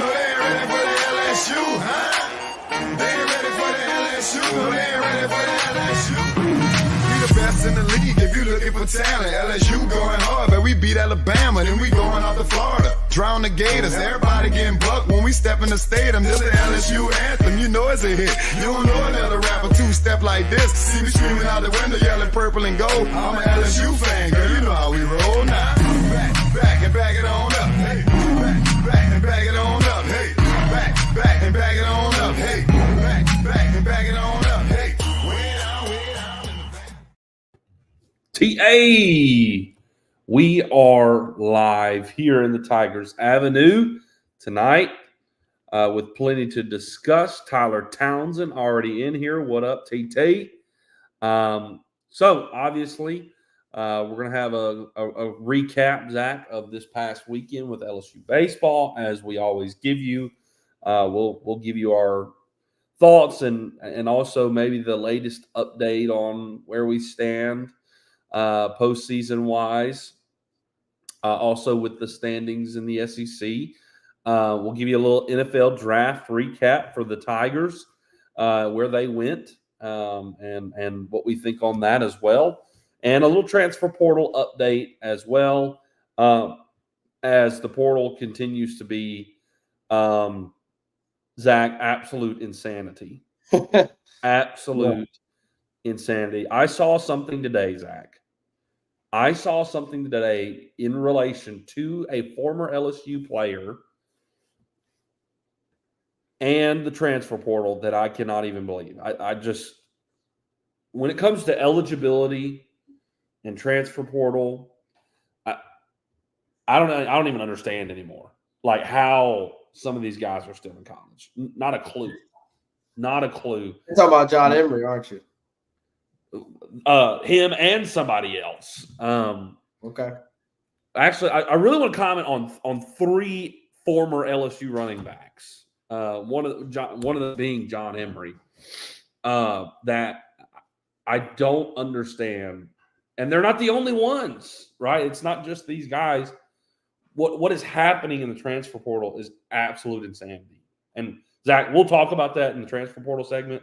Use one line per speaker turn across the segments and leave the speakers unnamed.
No, they ain't ready for the LSU, huh? They ain't ready for the LSU. No, they ain't ready for the LSU. We the best in the league if you looking for talent. LSU going hard, but we beat Alabama, then we going out to Florida. Drown the Gators, everybody getting bucked when we step in the stadium. This the LSU anthem, you know it's a hit. You don't know another rapper two-step like this. See me screaming out the window, yelling purple and gold. I'm an LSU fan, girl, you know how we roll now. Back and back it on up. Hey, back and back it on up. Hey, back and back it on up. Hey, back and back it on up. Hey, way down in the back.
TA, we are live here in the Tigers Avenue tonight with plenty to discuss. Tyler Townsend already in here. What up, TT? So obviously, we're going to have a recap, Zach, of this past weekend with LSU baseball, as we always give you. We'll give you our thoughts and also maybe the latest update on where we stand postseason wise. Also with the standings in the SEC. We'll give you a little NFL draft recap for the Tigers, where they went, and what we think on that as well. And a little transfer portal update as well, as the portal continues to be, Zach, absolute insanity. Absolute insanity. I saw something today, Zach. I saw something today in relation to a former LSU player and the transfer portal that I cannot even believe. I just, when it comes to eligibility and transfer portal, I don't even understand anymore. Like how some of these guys are still in college. Not a clue. Not a clue.
You're talking about John Emery, aren't you?
Him and somebody else.
Okay.
Actually, I really want to comment on three former LSU running backs. One of them being John Emery. That I don't understand, and they're not the only ones, right? It's not just these guys. What is happening in the transfer portal is absolute insanity. And Zach, we'll talk about that in the transfer portal segment.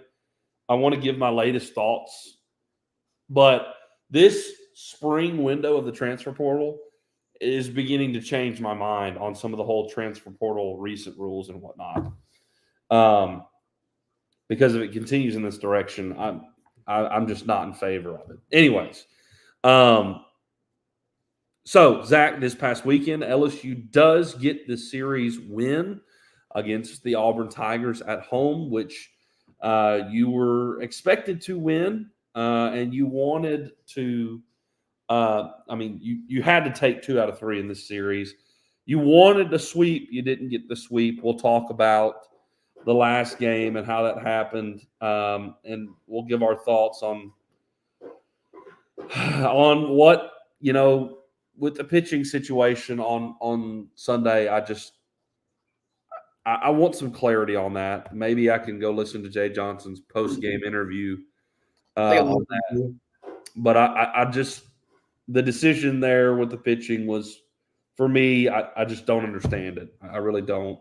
I want to give my latest thoughts. But this spring window of the transfer portal is beginning to change my mind on some of the whole transfer portal recent rules and whatnot. Because if it continues in this direction, I'm just not in favor of it. Anyways, so Zach, this past weekend, LSU does get the series win against the Auburn Tigers at home, which you were expected to win. And you wanted to, you had to take 2 out of 3 in this series. You wanted to sweep. You didn't get the sweep. We'll talk about the last game and how that happened. And we'll give our thoughts on what, with the pitching situation on Sunday. I want some clarity on that. Maybe I can go listen to Jay Johnson's post-game interview on that. But I just, the decision there with the pitching was, for me, I just don't understand it. I really don't.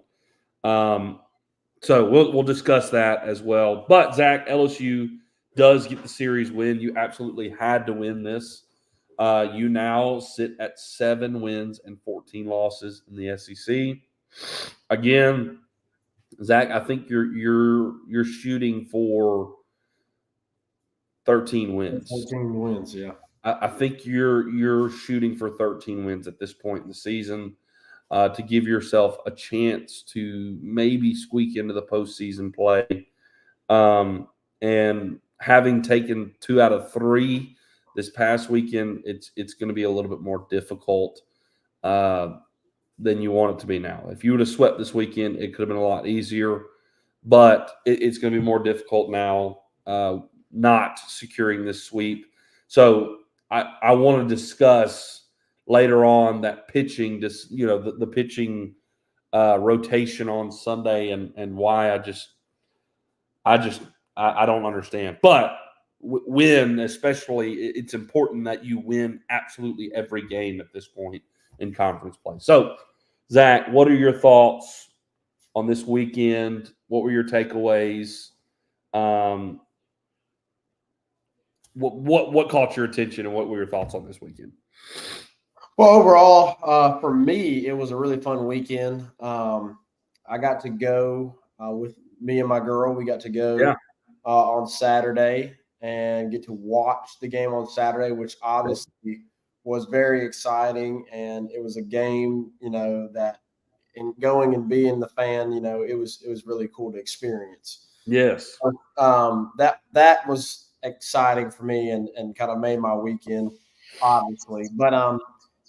So we'll discuss that as well. But Zach, LSU does get the series win. You absolutely had to win this. You now sit at 7 wins and 14 losses in the SEC. Again, Zach, I think you're shooting for 13 wins.
13 wins, yeah.
I think you're shooting for 13 wins at this point in the season to give yourself a chance to maybe squeak into the postseason play. And having taken 2 out of 3 this past weekend, it's going to be a little bit more difficult than you want it to be now. If you would have swept this weekend, it could have been a lot easier. But it's going to be more difficult now. Not securing this sweep. So I want to discuss later on that pitching, the pitching rotation on Sunday and why I don't understand. But win, especially, it's important that you win absolutely every game at this point in conference play. So, Zach, what are your thoughts on this weekend? What were your takeaways? What caught your attention, and what were your thoughts on this weekend?
Well, overall, for me, it was a really fun weekend. I got to go with me and my girl. We got to go
Yeah.
on Saturday and get to watch the game on Saturday, which obviously was very exciting. And it was a game, that in going and being the fan, it was really cool to experience.
Yes.
That was exciting for me and kind of made my weekend, obviously. But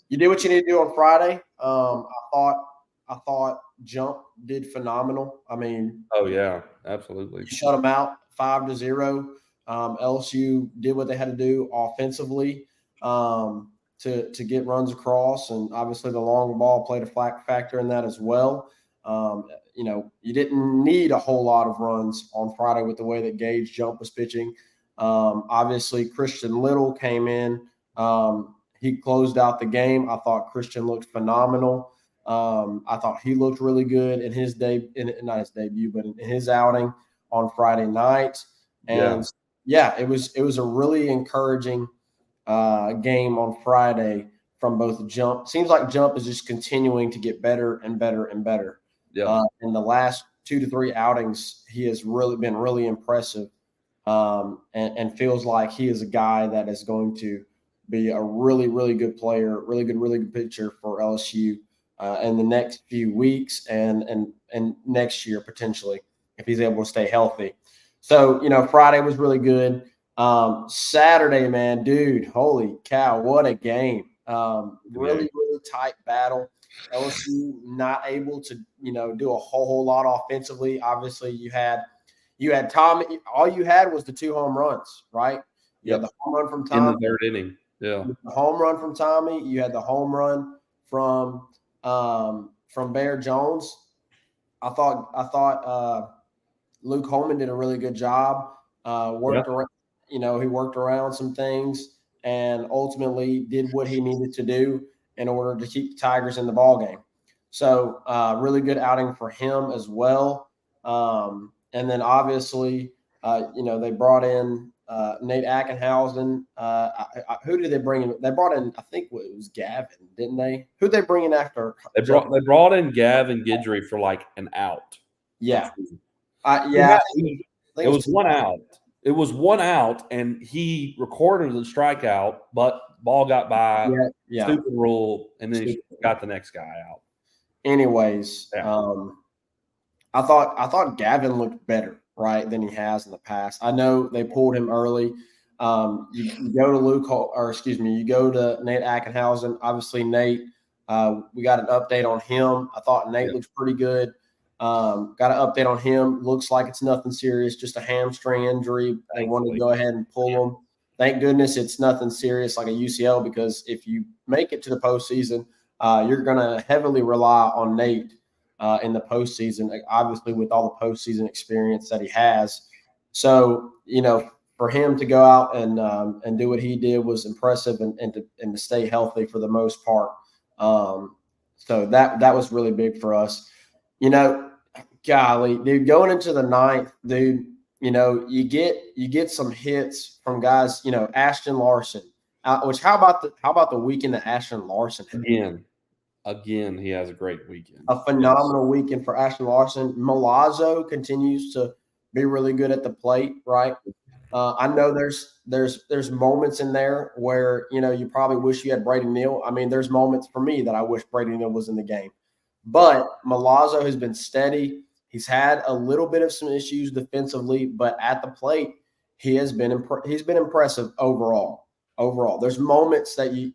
you did what you need to do on Friday. I thought Jump did phenomenal. I mean,
Oh yeah, absolutely.
you shut them out 5-0. LSU did what they had to do offensively to get runs across, and obviously the long ball played a factor in that as well. You didn't need a whole lot of runs on Friday with the way that Gage Jump was pitching. Obviously, Christian Little came in. He closed out the game. I thought Christian looked phenomenal. I thought he looked really good in his not his debut, but in his outing on Friday night. And it was a really encouraging game on Friday from both Jump. Seems like Jump is just continuing to get better and better and better.
Yeah.
In the last 2 to 3 outings, he has really been really impressive, and feels like he is a guy that is going to be a really, really good player, really good pitcher for LSU in the next few weeks and next year potentially if he's able to stay healthy. So, Friday was really good. Saturday, man, dude, holy cow, what a game. Really tight battle. LSU not able to, do a whole lot offensively. Obviously, you had Tommy. All you had was the 2 home runs, right? You had the home run from Tommy
in the 3rd inning. Yeah.
The home run from Tommy. You had the home run from Bear Jones. I thought Luke Holman did a really good job. Around, he worked around some things and ultimately did what he needed to do in order to keep the Tigers in the ball game. So really good outing for him as well. And then obviously, they brought in Nate Ackenhausen. Who did they bring in? They brought in, I think it was Gavin, didn't they? Who did they bring in after?
They brought in Gavin Guidry for like an out.
Yeah.
It was 1 out. It was 1 out, and he recorded the strikeout, but ball got by. Stupid rule, and then he got the next guy out.
Anyways, I thought Gavin looked better, right, than he has in the past. I know they pulled him early. You go to you go to Nate Ackenhausen. Obviously, Nate, we got an update on him. I thought Nate looks pretty good. Got an update on him. Looks like it's nothing serious, just a hamstring injury. They want to go ahead and pull him. Thank goodness it's nothing serious like a UCL, because if you make it to the postseason, you're going to heavily rely on Nate in the postseason, obviously with all the postseason experience that he has. So, for him to go out and do what he did was impressive, and to stay healthy for the most part. So that was really big for us. Golly, dude, going into the 9th, dude, you get some hits from guys, Ashton Larson. Which how about the weekend that Ashton Larson had?
Again, he has a great weekend.
A phenomenal weekend for Ashton Larson. Milazzo continues to be really good at the plate, right? I know there's moments in there where you probably wish you had Brady Neal. I mean, there's moments for me that I wish Brady Neal was in the game. But Milazzo has been steady. He's had a little bit of some issues defensively, but at the plate, he's been impressive overall. There's moments that you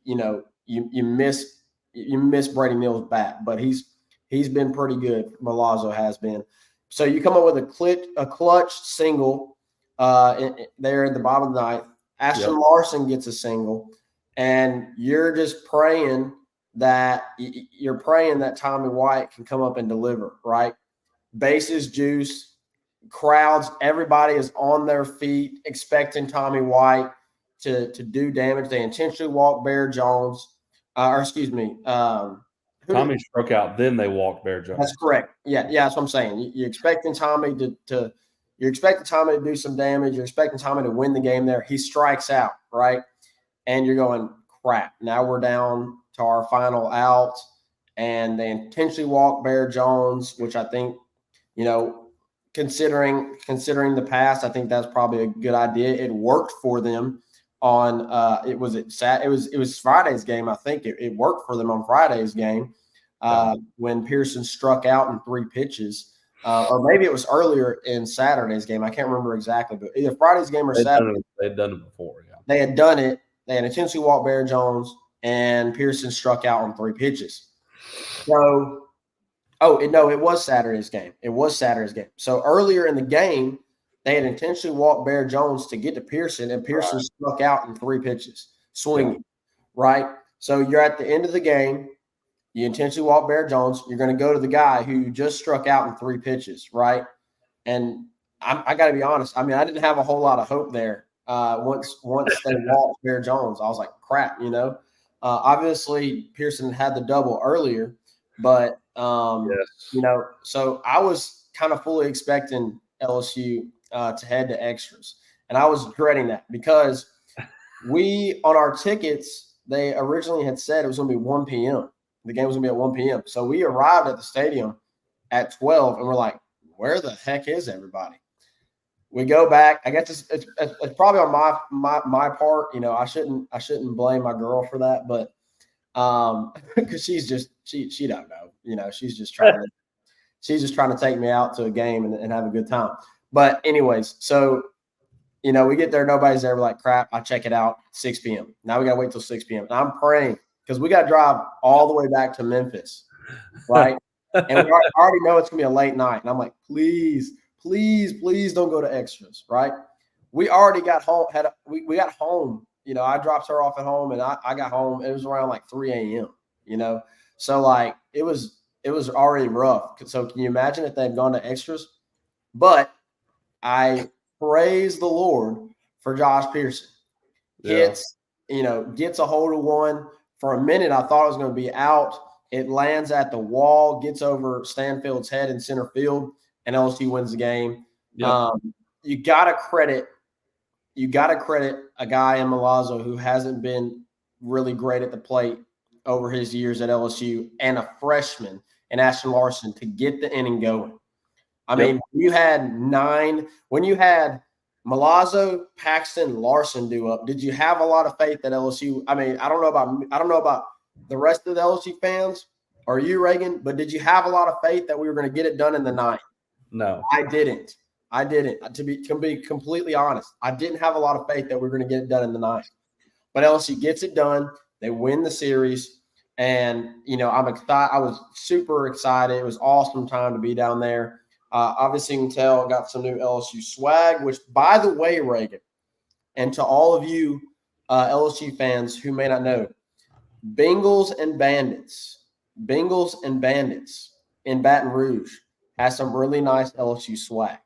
miss Brady Neal's bat, but he's been pretty good. Milazzo has been. So you come up with a clutch single there at the bottom of the 9th. Ashton Larson gets a single, and you're just praying that Tommy White can come up and deliver, right? Bases juice, crowds, everybody is on their feet expecting Tommy White to do damage. They intentionally walk Bear Jones, who
Tommy struck out, then they walked Bear Jones.
That's correct. Yeah, that's what I'm saying. You're expecting Tommy to you're expecting Tommy to do some damage. You're expecting Tommy to win the game there. He strikes out, right? And you're going, crap. Now we're down to our final out, and they intentionally walk Bear Jones, which I think, considering the past, I think that's probably a good idea. It worked for them on it was Friday's game. I think it worked for them on Friday's game when Pearson struck out in 3 pitches. Or maybe it was earlier in Saturday's game. I can't remember exactly, but either Friday's game or Saturday.
They'd done it before, yeah.
They had done it. They had intentionally walked Bear Jones, and Pearson struck out on 3 pitches. So, it was Saturday's game. It was Saturday's game. So earlier in the game, they had intentionally walked Bear Jones to get to Pearson, and Pearson struck out in 3 pitches, swinging, right? So you're at the end of the game. You intentionally walk Bear Jones. You're going to go to the guy who just struck out in 3 pitches, right? And I got to be honest. I mean, I didn't have a whole lot of hope there. Once they walked Bear Jones, I was like, crap, Obviously, Pearson had the double earlier, but, so I was kind of fully expecting LSU to head to extras. And I was dreading that because on our tickets, they originally had said it was going to be 1 p.m. The game was going to be at 1 p.m. So we arrived at the stadium at 12, and we're like, where the heck is everybody? We go back. I guess it's probably on my part. I shouldn't blame my girl for that, but because she's just she don't know. She's just trying to take me out to a game and have a good time. But anyways, so we get there, nobody's there. We're like, crap. I check it out 6 p.m. Now we gotta wait till 6 p.m. And I'm praying because we got to drive all the way back to Memphis, right? And we already know it's gonna be a late night. And I'm like, please don't go to extras, right? We already got home. We got home. I dropped her off at home, and I got home. It was around like 3 a.m. So like it was already rough. So can you imagine if they'd gone to extras? But I praise the Lord for Josh Pearson. Gets a hold of one. For a minute, I thought it was going to be out. It lands at the wall, gets over Stanfield's head in center field, and LSU wins the game. Yep. You gotta credit a guy in Milazzo who hasn't been really great at the plate over his years at LSU, and a freshman in Ashton Larson to get the inning going. I mean, you had 9 when you had Milazzo, Paxton, Larson due up. Did you have a lot of faith that LSU? I mean, I don't know about the rest of the LSU fans or you, Reagan, but did you have a lot of faith that we were going to get it done in the 9th?
No,
I didn't. To be completely honest, I didn't have a lot of faith that we were going to get it done in the 9th. But LSU gets it done. They win the series, and I'm excited. I was super excited. It was awesome time to be down there. Obviously, you can tell I got some new LSU swag, which, by the way, Reagan, and to all of you LSU fans who may not know, Bengals and Bandits in Baton Rouge has some really nice LSU swag.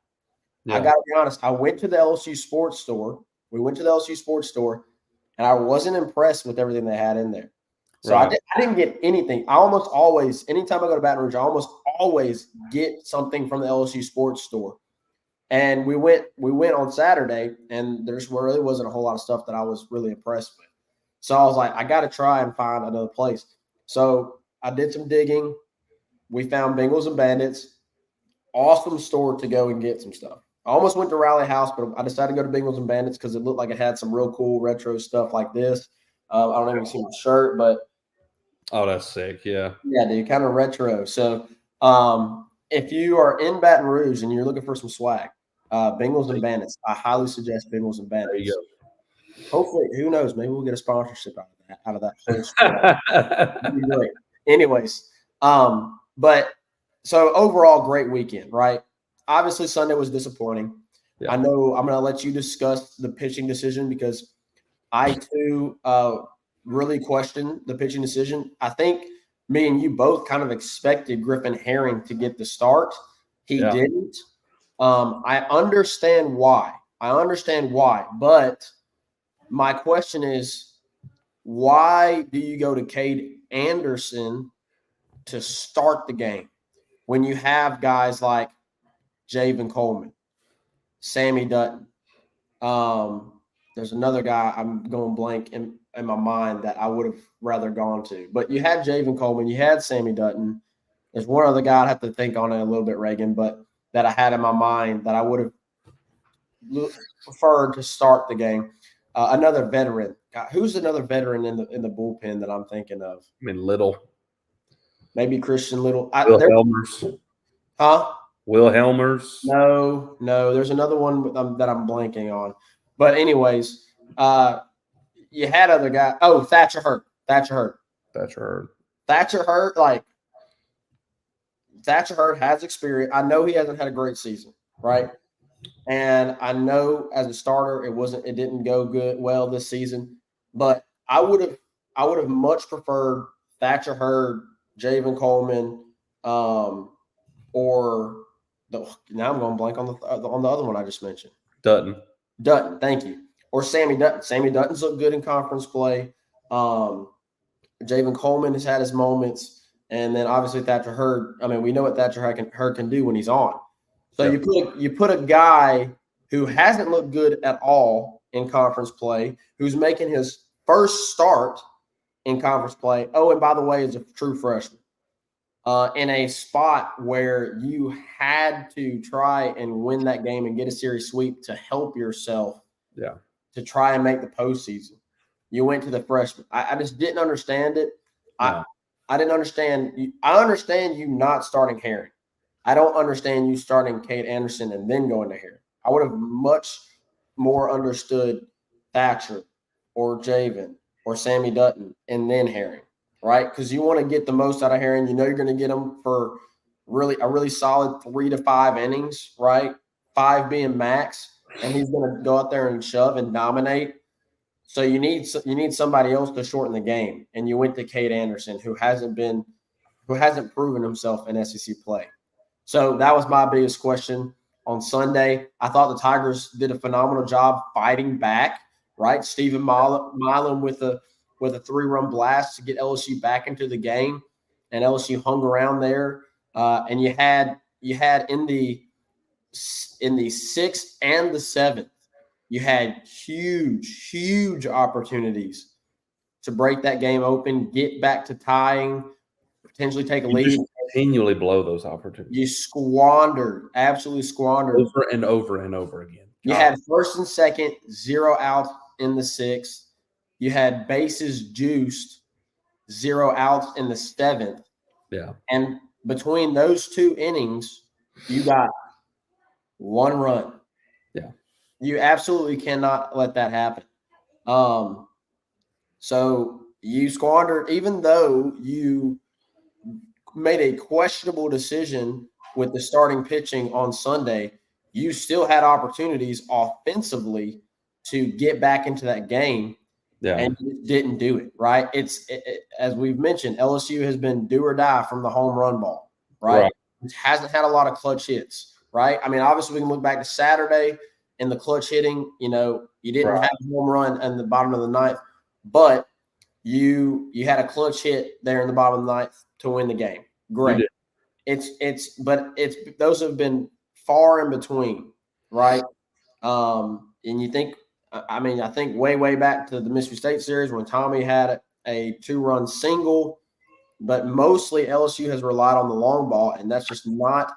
Yeah. I got to be honest. I went to the LSU sports store. We went to the LSU sports store, and I wasn't impressed with everything they had in there. So right. I didn't get anything. I almost always, anytime I go to Baton Rouge, I almost always get something from the LSU sports store. And we went on Saturday, and there really wasn't a whole lot of stuff that I was really impressed with. So I was like, I got to try and find another place. So I did some digging. We found Bengals and Bandits. Awesome store to go and get some stuff. I almost went to Rally House, but I decided to go to Bengals and Bandits because it looked like it had some real cool retro stuff like this. I don't know if you've seen the shirt, but
oh, that's sick. Yeah.
Yeah, dude, kind of retro. So if you are in Baton Rouge and you're looking for some swag, Bengals and Bandits, I highly suggest Bengals and Bandits. There you go. Hopefully, who knows? Maybe we'll get a sponsorship out of that whole store. Anyways, but so overall, great weekend, right? Obviously, Sunday was disappointing. Yeah. I know I'm going to let you discuss the pitching decision because I, too, really questioned the pitching decision. I think me and you both kind of expected Griffin Herring to get the start. He didn't. I understand why. But my question is, why do you go to Cade Anderson to start the game when you have guys like Javen Coleman, Sammy Dutton. There's another guy I'm going blank in my mind that I would have rather gone to. But you had Javen Coleman, you had Sammy Dutton. There's one other guy I'd have to think on it a little bit, Reagan, but that I had in my mind that I would have preferred to start the game. Another veteran. Who's another veteran in the bullpen that I'm thinking of?
I mean, Little.
Maybe Christian Little.
Will Helmers.
Huh?
Will Helmers.
No. There's another one that I'm blanking on. But anyways, you had other guys. Oh, Thatcher Hurd. Thatcher Hurd, like Thatcher Hurd has experience. I know he hasn't had a great season, right? And I know as a starter, it didn't go well this season. But I would have much preferred Thatcher Hurd, Javen Coleman, or now I'm going blank on the other one I just mentioned.
Dutton,
thank you. Or Sammy Dutton. Sammy Dutton's looked good in conference play. Javen Coleman has had his moments. And then obviously Thatcher Hurd. I mean, we know what Thatcher Hurd can do when he's on. So you put a guy who hasn't looked good at all in conference play, who's making his first start in conference play. Oh, and by the way, is a true freshman. In a spot where you had to try and win that game and get a series sweep to help yourself.
Yeah.
To try and make the postseason. You went to the freshman. I just didn't understand it.
No.
I didn't understand. I understand you not starting Herring. I don't understand you starting Kate Anderson and then going to Herring. I would have much more understood Thatcher or Javen or Sammy Dutton and then Herring, right? Because you want to get the most out of Herring. You know you're going to get them for a really solid 3 to 5 innings, right? 5 being max. And he's going to go out there and shove and dominate. So you need somebody else to shorten the game. And you went to Kate Anderson, who hasn't proven himself in SEC play. So that was my biggest question on Sunday. I thought the Tigers did a phenomenal job fighting back, right? Stephen Milan with a 3-run blast to get LSU back into the game. And LSU hung around there. And you had in the 6th and the 7th, you had huge opportunities to break that game open, get back to tying, potentially take a lead.
Just continually blow those opportunities.
You absolutely squandered.
Over and over and over again.
You had 1st and 2nd, 0 out in the 6th. You had bases juiced, 0 outs in the 7th.
Yeah.
And between those 2 innings, you got 1 run.
Yeah.
You absolutely cannot let that happen. So you squandered, even though you made a questionable decision with the starting pitching on Sunday, you still had opportunities offensively to get back into that game. Yeah. And you didn't do it, right? As we've mentioned, LSU has been do or die from the home run ball, right? It hasn't had a lot of clutch hits, right? I mean, obviously we can look back to Saturday in the clutch hitting. You know, you didn't have a home run in the bottom of the 9th, but you had a clutch hit there in the bottom of the 9th to win the game. Great. But those have been far in between, right? And you think, I think way back to the Mississippi State series when Tommy had a 2-run single, but mostly LSU has relied on the long ball, and that's just not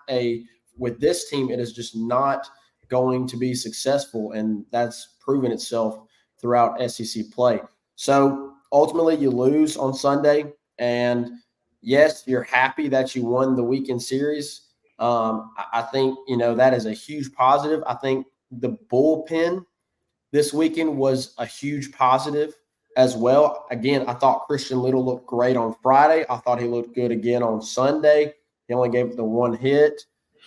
with this team, it is just not going to be successful, and that's proven itself throughout SEC play. So ultimately you lose on Sunday, and yes, you're happy that you won the weekend series. I think, that is a huge positive. I think the bullpen this weekend was a huge positive as well. Again, I thought Christian Little looked great on Friday. I thought he looked good again on Sunday. He only gave it the 1 hit.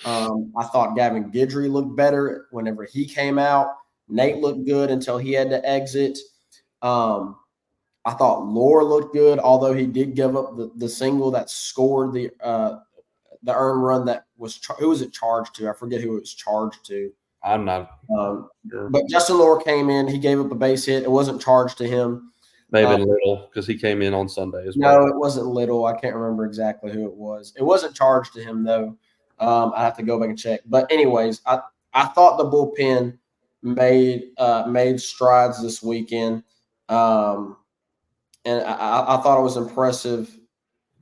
I thought Gavin Guidry looked better whenever he came out. Nate looked good until he had to exit. I thought Lore looked good, although he did give up the single that scored the earned run that was who was it charged to? I forget who it was charged to.
I'm not sure.
But Justin Lore came in. He gave up a base hit. It wasn't charged to him.
May have been Little because he came in on Sunday as well.
No, it wasn't Little. I can't remember exactly who it was. It wasn't charged to him though. I have to go back and check. But anyways, I thought the bullpen made strides this weekend, and I thought it was impressive.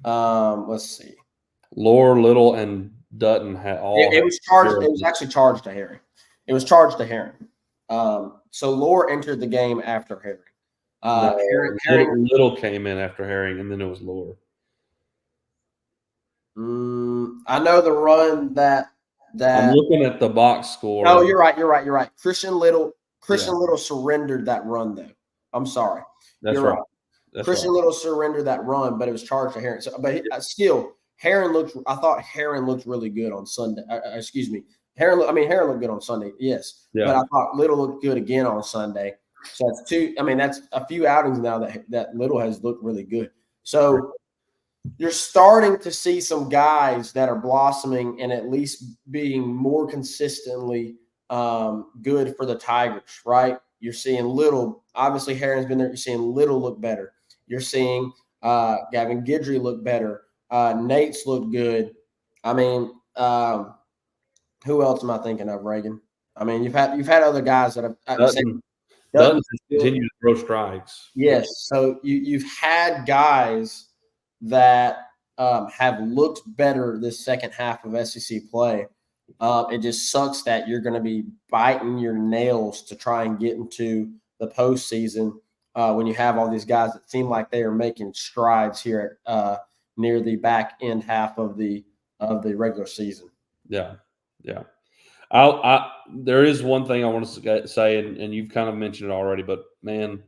Let's see.
Lohr, Little, and Dutton had all.
It was charged. It was actually charged to Herring. It was charged to Herring. So Lohr entered the game after Herring. Herring
Little came in after Herring, and then it was Lohr.
I know the run that
I'm looking at the box score.
No, you're right. Christian Little surrendered that run though. I'm sorry.
That's right.
Christian Little surrendered that run, but it was charged to Herring. So, but still, Herring looked. I thought Herring looked really good on Sunday. Excuse me, Herring looked good on Sunday. Yes,
yeah.
But I thought Little looked good again on Sunday. So that's two. I mean, that's a few outings now that Little has looked really good. So you're starting to see some guys that are blossoming and at least being more consistently good for the Tigers, right? You're seeing Little. Obviously, Herring's been there. You're seeing Little look better. You're seeing Gavin Guidry look better. Nate's look good. I mean, who else am I thinking of, Reagan? I mean, you've had other guys that have
Dutton continue to throw strikes.
Yes. So you've had guys that have looked better this second half of SEC play. It just sucks that you're going to be biting your nails to try and get into the postseason when you have all these guys that seem like they are making strides here near the back end half of the regular season.
Yeah. There is one thing I want to say, and you've kind of mentioned it already, but man,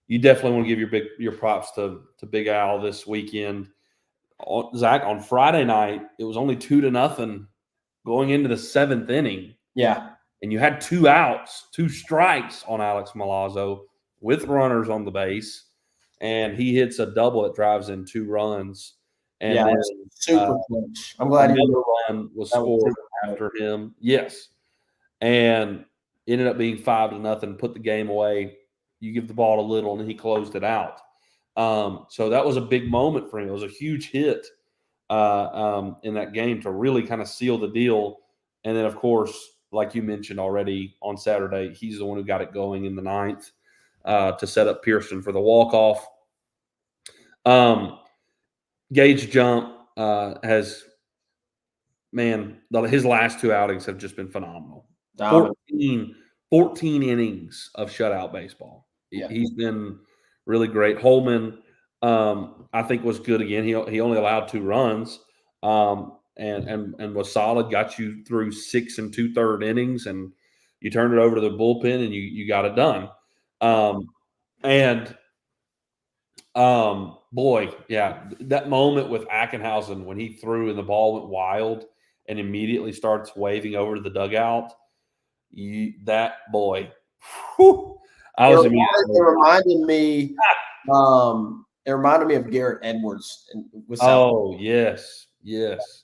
you definitely want to give your props to Big Al this weekend. Zach, on Friday night, it was only 2-0 going into the seventh inning.
Yeah.
And you had 2 outs, 2 strikes on Alex Milazzo with runners on the base, and he hits a double that drives in 2 runs. And
yeah,
then,
super clutch. I'm glad
another run was scored after him. Yes. And ended up being 5-0, put the game away. You give the ball to Little, and he closed it out. So that was a big moment for him. It was a huge hit in that game to really kind of seal the deal. And then, of course, like you mentioned already on Saturday, he's the one who got it going in the 9th to set up Pearson for the walk-off. Gage Jump his last 2 outings have just been phenomenal. 14 innings of shutout baseball. Yeah. He's been really great. Holman, I think, was good again. He only allowed 2 runs and was solid, got you through 6 2/3 innings, and you turned it over to the bullpen and you got it done. Boy, yeah, that moment with Ackenhausen when he threw and the ball went wild and immediately starts waving over to the dugout. It
reminded me of Garrett Edwards.
Yes.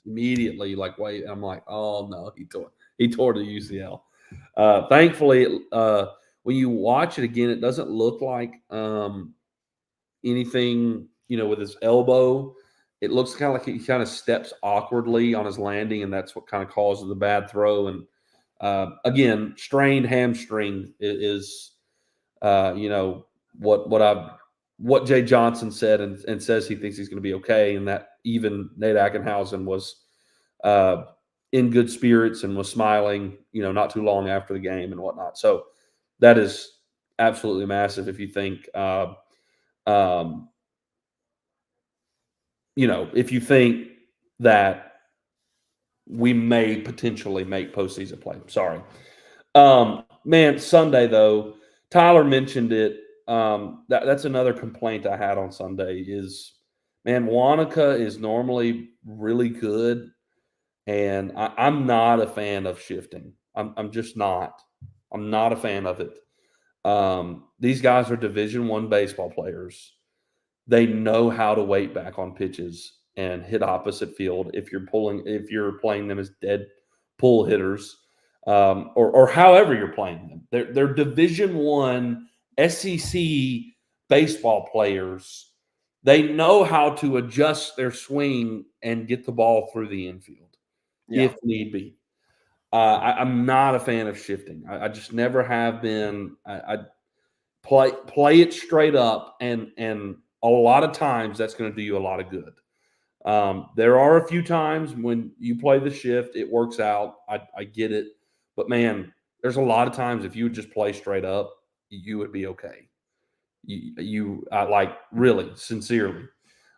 Immediately, wait, I'm like, oh no, he tore the UCL. Thankfully, when you watch it again, it doesn't look like anything, with his elbow. It looks kind of like he kind of steps awkwardly on his landing, and that's what kind of causes the bad throw. And again, strained hamstring is what Jay Johnson said, and says he thinks he's going to be okay, and that even Nate Ackenhausen was in good spirits and was smiling, not too long after the game and whatnot. So that is absolutely massive if you think if you think that we may potentially make postseason play. Sorry. Sunday, though, Tyler mentioned it. That's another complaint I had on Sunday is, Wanaka is normally really good, and I'm not a fan of shifting. I'm just not. I'm not a fan of it. These guys are Division I baseball players. They know how to wait back on pitches and hit opposite field if you're playing them as dead pull hitters, or however you're playing them. They're Division I SEC baseball players, they know how to adjust their swing and get the ball through the infield if need be. I'm not a fan of shifting. I just never have been. I play it straight up, and a lot of times that's going to do you a lot of good. There are a few times when you play the shift, it works out. I get it, but man, there's a lot of times if you would just play straight up, you would be okay. You like really sincerely,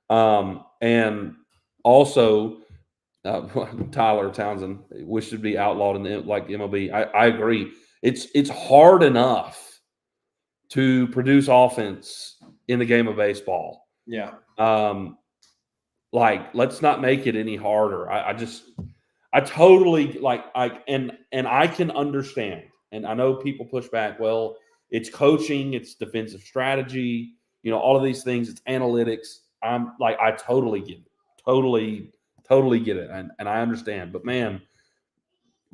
and also Tyler Townsend wish to be outlawed in the like MLB. I agree. It's hard enough to produce offense in the game of baseball.
Yeah.
Like, let's not make it any harder. I totally and I can understand. And I know people push back. Well, it's coaching, it's defensive strategy, all of these things, it's analytics. I'm like, I totally get it. Totally get it. And I understand. But man,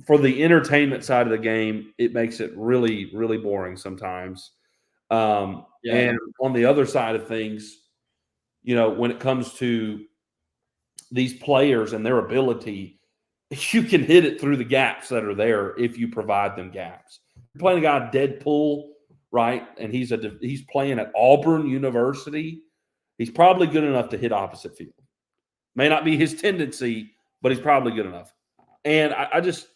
for the entertainment side of the game, it makes it really, really boring sometimes. And on the other side of things, when it comes to these players and their ability, you can hit it through the gaps that are there if you provide them gaps. You're playing a guy Deadpool, right? And he's playing at Auburn University. He's probably good enough to hit opposite field. May not be his tendency, but he's probably good enough. And I just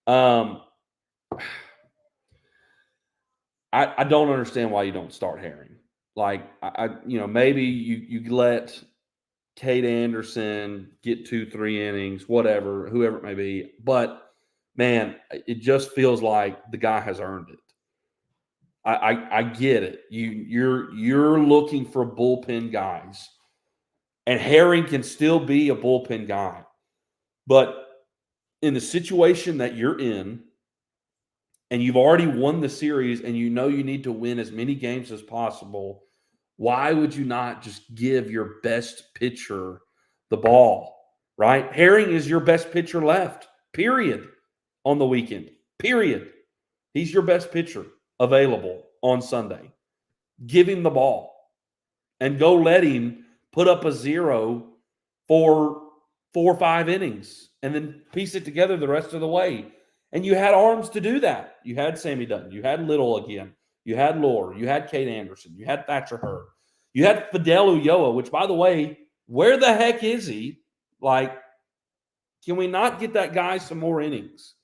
I don't understand why you don't start Herring. Like maybe you let Cade Anderson get 2-3 innings, whoever it may be. But man, it just feels like the guy has earned it. I get it. You're looking for bullpen guys, and Herring can still be a bullpen guy. But in the situation that you're in, and you've already won the series, and you need to win as many games as possible, why would you not just give your best pitcher the ball, right? Herring is your best pitcher left, period, on the weekend, period. He's your best pitcher available on Sunday. Give him the ball and go let him put up a 0 for 4 or 5 innings and then piece it together the rest of the way. And you had arms to do that. You had Sammy Dutton. You had Little again. You had Lohr. You had Cade Anderson. You had Thatcher Hurd. You had Fidel Ulloa, which, by the way, where the heck is he? Like, can we not get that guy some more innings?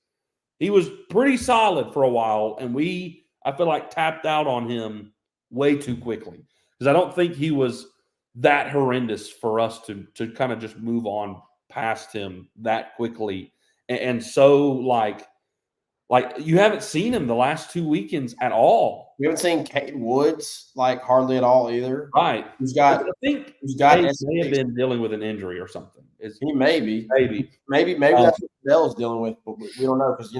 He was pretty solid for a while, and I feel like, tapped out on him way too quickly because I don't think he was that horrendous for us to kind of just move on past him that quickly. And so, like you haven't seen him the last 2 weekends at all.
We haven't seen Cade Woods hardly at all either.
Right.
I think Cade
may have been dealing with an injury or something.
He maybe that's what Fidel's dealing with, but we don't know because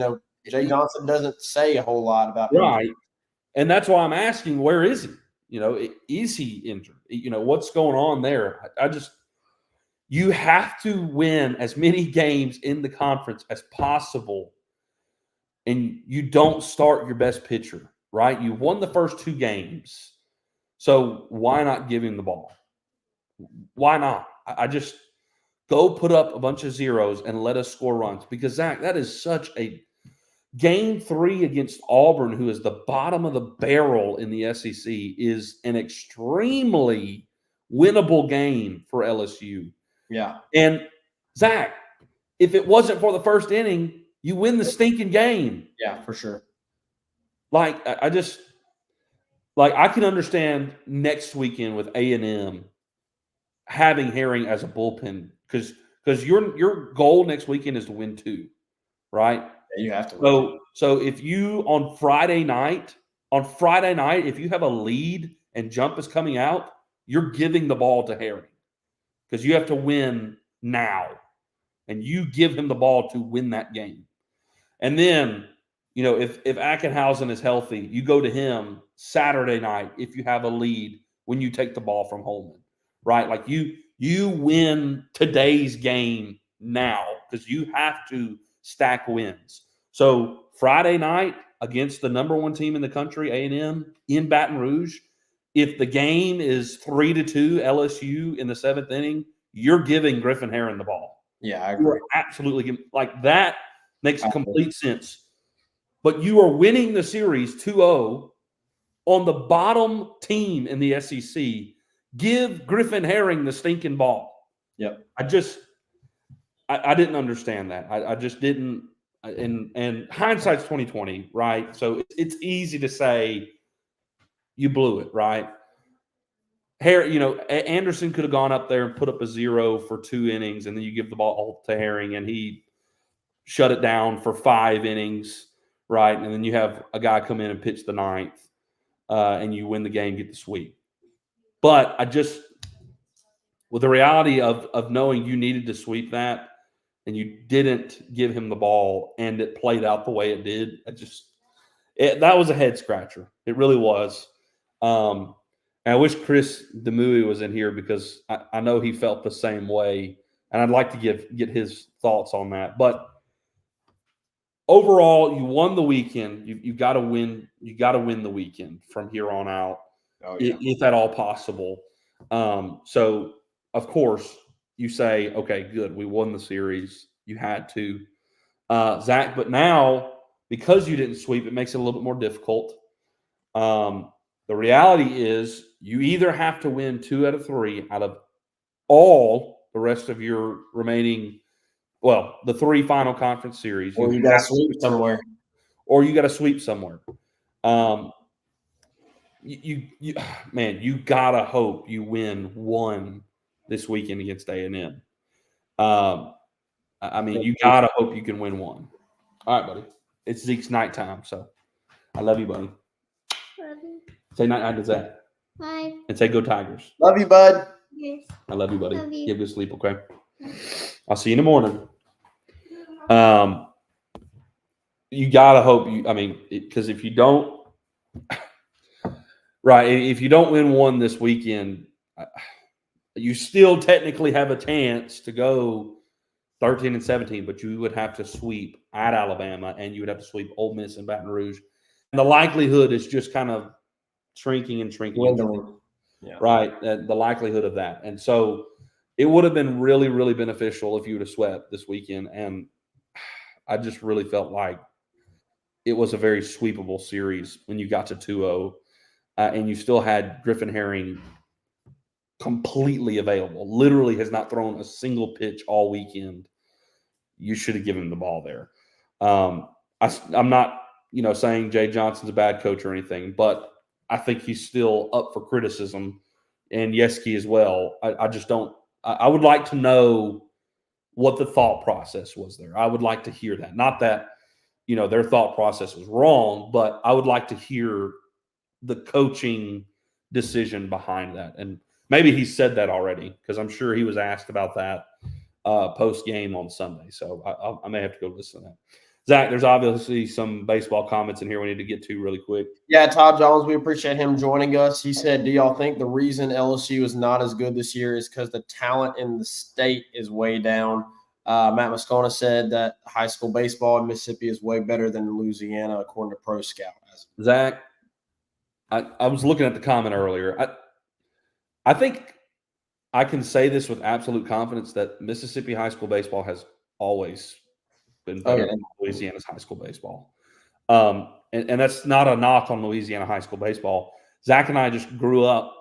Jay Johnson doesn't say a whole lot about
right. And that's why I'm asking, where is he? Is he injured? What's going on there? You have to win as many games in the conference as possible. And you don't start your best pitcher, right? You won the first 2 games. So why not give him the ball? Why not? I just go put up a bunch of zeros and let us score runs. Because, Zach, that is such a Game 3 against Auburn, who is the bottom of the barrel in the SEC, is an extremely winnable game for LSU.
Yeah.
And, Zach, if it wasn't for the first inning, you win the stinking game.
Yeah, for sure.
I can understand next weekend with A&M having Herring as a bullpen because your goal next weekend is to win 2, right?
Yeah, you have to.
So if you on Friday night, if you have a lead and Jump is coming out, you're giving the ball to Herring because you have to win now, and you give him the ball to win that game. And then, if Ackenhausen is healthy, you go to him Saturday night if you have a lead when you take the ball from Holman, right? Like you win today's game now because you have to stack wins. So Friday night against the number 1 team in the country, A&M, in Baton Rouge, if the game is 3-2 LSU in the 7th inning, you're giving Griffin Herring the ball.
Yeah, I agree.
Absolutely. Like that makes complete sense. But you are winning the series 2-0 on the bottom team in the SEC. Give Griffin Herring the stinking ball.
Yep.
I didn't understand that. I just didn't. And hindsight's 2020, right? So it's easy to say you blew it, right? Anderson could have gone up there and put up a 0 for 2 innings, and then you give the ball to Herring, and he shut it down for 5 innings, right? And then you have a guy come in and pitch the 9th, and you win the game, get the sweep. But with the reality of knowing you needed to sweep that, and you didn't give him the ball, and it played out the way it did, that was a head scratcher. It really was. And I wish Chris Demui was in here because I know he felt the same way, and I'd like to get his thoughts on that. But overall, you won the weekend. You got to win. You got to win the weekend from here on out, if at all possible. So, of course, you say, okay, good, we won the series. You had to, Zach. But now, because you didn't sweep, it makes it a little bit more difficult. The reality is you either have to win 2 out of 3 out of all the rest of your remaining, the 3 final conference series.
Or you got to sweep somewhere.
Or you got to sweep somewhere. You got to hope you win 1 this weekend against A&M. You got to hope you can win 1. All right, buddy. It's Zeke's nighttime, so I love you, buddy.
Love you.
Say night to Zach.
Bye.
And say go Tigers.
Love you, bud.
Yes.
I love you, buddy.
Love you.
Get good sleep, okay? I'll see you in the morning. You got to hope because if you don't, right, if you don't win 1 this weekend, you still technically have a chance to go 13-17, but you would have to sweep at Alabama, and you would have to sweep Ole Miss and Baton Rouge. And the likelihood is just kind of shrinking.
Yeah.
Right? The likelihood of that. And so it would have been really, really beneficial if you would have swept this weekend. And I just really felt like it was a very sweepable series when you got to 2-0, and you still had Griffin Herring completely available. Literally has not thrown a single pitch all weekend. You should have given him the ball there. I'm not saying Jay Johnson's a bad coach or anything, but I think he's still up for criticism, and Yeski as well. I just don't – I would like to know what the thought process was there. I would like to hear that. Not that, their thought process was wrong, but I would like to hear the coaching decision behind that. And maybe he said that already because I'm sure he was asked about that post-game on Sunday. So I may have to go listen to that. Zach, there's obviously some baseball comments in here we need to get to really quick.
Yeah, Todd Jones, we appreciate him joining us. He said, do y'all think the reason LSU is not as good this year is because the talent in the state is way down? Matt Moscona said that high school baseball in Mississippi is way better than Louisiana, according to Pro Scout.
Zach, I was looking at the comment earlier. I think I can say this with absolute confidence that Mississippi high school baseball has always been better than Louisiana's high school baseball. And that's not a knock on Louisiana high school baseball. Zach and I just grew up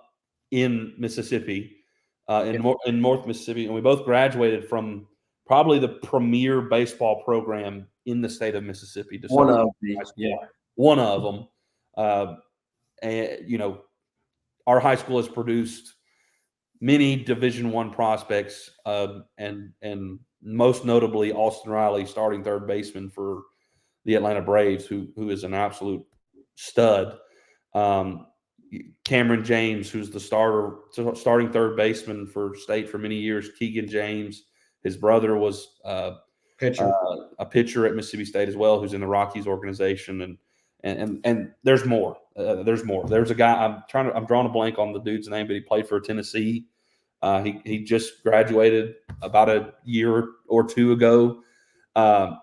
in Mississippi, in North Mississippi, and we both graduated from probably the premier baseball program in the state of Mississippi.
One of them.
And, our high school has produced many Division I prospects, and most notably Austin Riley, starting third baseman for the Atlanta Braves, who is an absolute stud. Cameron James, who's the starting third baseman for state for many years. Keegan James, his brother was a pitcher at Mississippi State as well, who's in the Rockies organization, and there's more. There's more. There's a guy I'm drawing a blank on the dude's name, but he played for Tennessee. He just graduated about a year or two ago.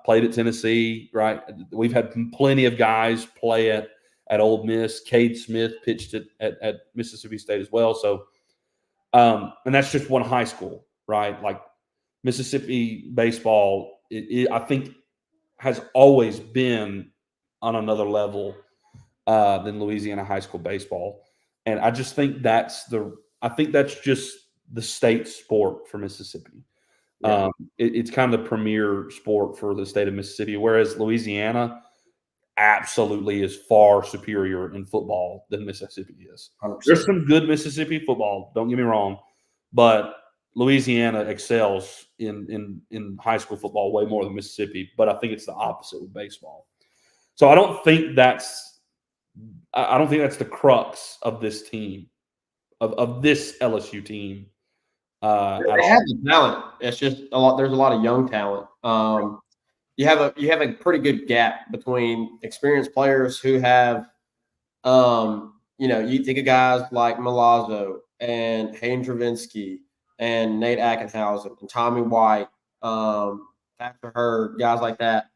Played at Tennessee, right? We've had plenty of guys play at at Ole Miss. Cade Smith pitched at Mississippi State as well. So, and that's just one high school, right? Like Mississippi baseball, I think has always been on another level than Louisiana high school baseball. And I just think that's just the state sport for Mississippi.
Yeah.
It's kind of the premier sport for the state of Mississippi, whereas Louisiana absolutely is far superior in football than Mississippi is.
100%.
There's some good Mississippi football, don't get me wrong, but Louisiana excels in high school football way more than Mississippi, but I think it's the opposite with baseball. So I don't think that's the crux of this team, of this LSU team.
They have the talent. It's just a lot. There's a lot of young talent. You have a pretty good gap between experienced players who have, you think of guys like Milazzo and Hayden Travinsky and Nate Ackenhausen and Tommy White, Thatcher Hurd, guys like that,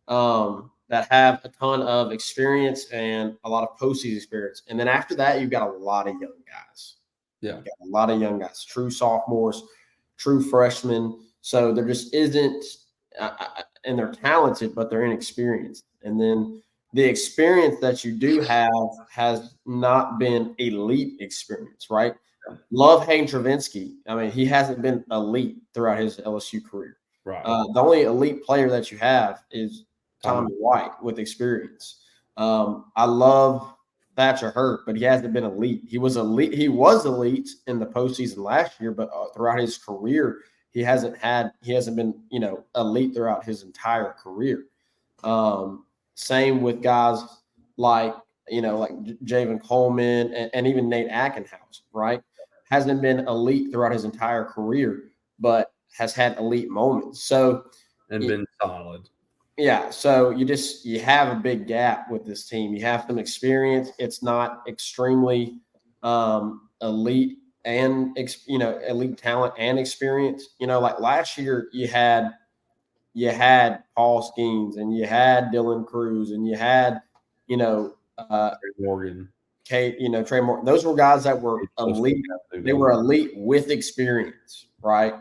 that have a ton of experience and a lot of postseason experience. And then after that, you've got a lot of young guys.
Yeah,
You've got a lot of young guys, true sophomores, true freshmen. So there just isn't, and they're talented, but they're inexperienced. And then the experience that you do have has not been elite experience, right? Love Hayden Travinsky. I mean, he hasn't been elite throughout his LSU career.
right.
The only elite player that you have is Tommy White with experience. I love Thatcher Hurd, but he hasn't been elite. He was elite in the postseason last year, but throughout his career, he hasn't been, elite throughout his entire career. Same with guys like Javen Coleman and even Nate Ackenhouse, right? Hasn't been elite throughout his entire career, but has had elite moments. So
And been solid.
Yeah, so you have a big gap with this team. You have some experience. It's not extremely elite and elite talent and experience. Like last year, you had Paul Skeens and you had Dylan Cruz and you had
Morgan,
Trey Morgan. Those were guys that were elite. They were elite with experience, right?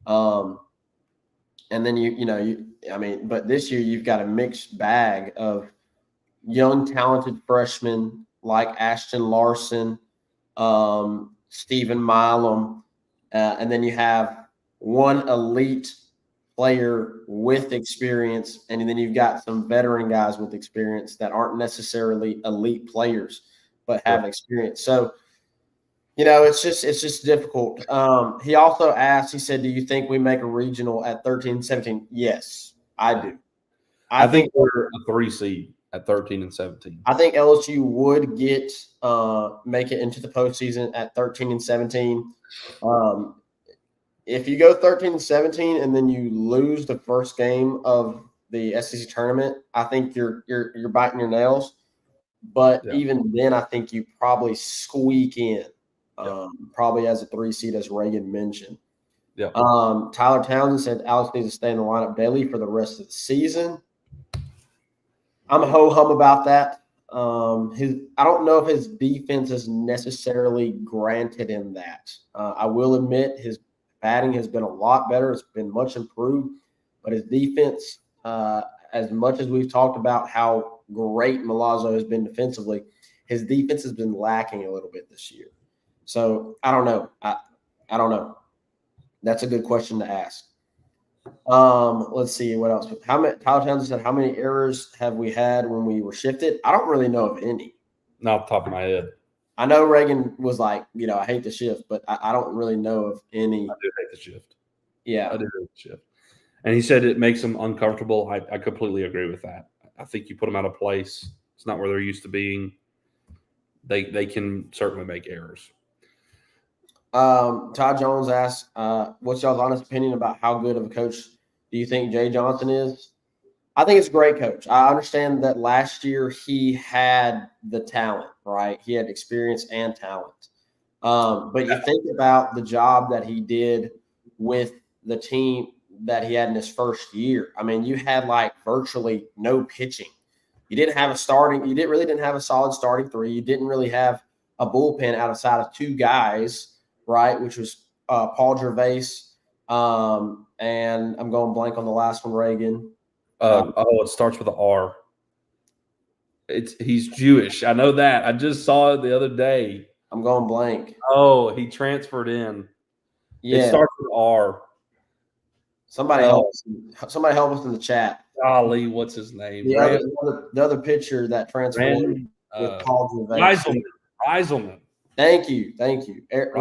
And then but this year you've got a mixed bag of young, talented freshmen like Ashton Larson, Stephen Milam, and then you have one elite player with experience, and then you've got some veteran guys with experience that aren't necessarily elite players but have experience. So it's just difficult. He also asked, he said, do you think we make a regional at 13-17? Yes, I do.
I think we're a 3 seed at 13 and 17.
I think LSU would make it into the postseason at 13 and 17. If you go 13-17 and then you lose the first game of the SEC tournament, I think you're biting your nails. But even then, I think you probably squeak in. Probably as a 3 seed, as Reagan mentioned.
Yeah.
Tyler Townsend said Alex needs to stay in the lineup daily for the rest of the season. I'm ho-hum about that. I don't know if his defense has necessarily granted him that. I will admit his batting has been a lot better. It's been much improved. But his defense, as much as we've talked about how great Milazzo has been defensively, his defense has been lacking a little bit this year. So I don't know. I don't know. That's a good question to ask. Let's see what else. Tyler Townsend said, how many errors have we had when we were shifted? I don't really know of any.
Not off the top of my head.
I know Reagan was like, I hate the shift, but I don't really know of any.
I do hate the shift.
Yeah.
I do hate the shift. And he said it makes them uncomfortable. I completely agree with that. I think you put them out of place. It's not where they're used to being. They can certainly make errors.
Todd Jones asked, what's y'all's honest opinion about how good of a coach do you think Jay Johnson is? I think it's a great coach. I understand that last year he had the talent, right? He had experience and talent. But you think about the job that he did with the team that he had in his first year. I mean, you had like virtually no pitching. You didn't have a starting. You didn't have a solid starting three. You didn't really have a bullpen outside of two guys, right? Which was Paul Gervais, and I'm going blank on the last one, Reagan.
It starts with an R. He's Jewish. I know that. I just saw it the other day.
I'm going blank.
Oh, he transferred in.
Yeah.
It starts with R.
Somebody help us. Somebody help us in the chat.
Golly, what's his name?
The other pitcher that transferred in with Paul Gervais.
Reiselman.
Thank you. Was it Eric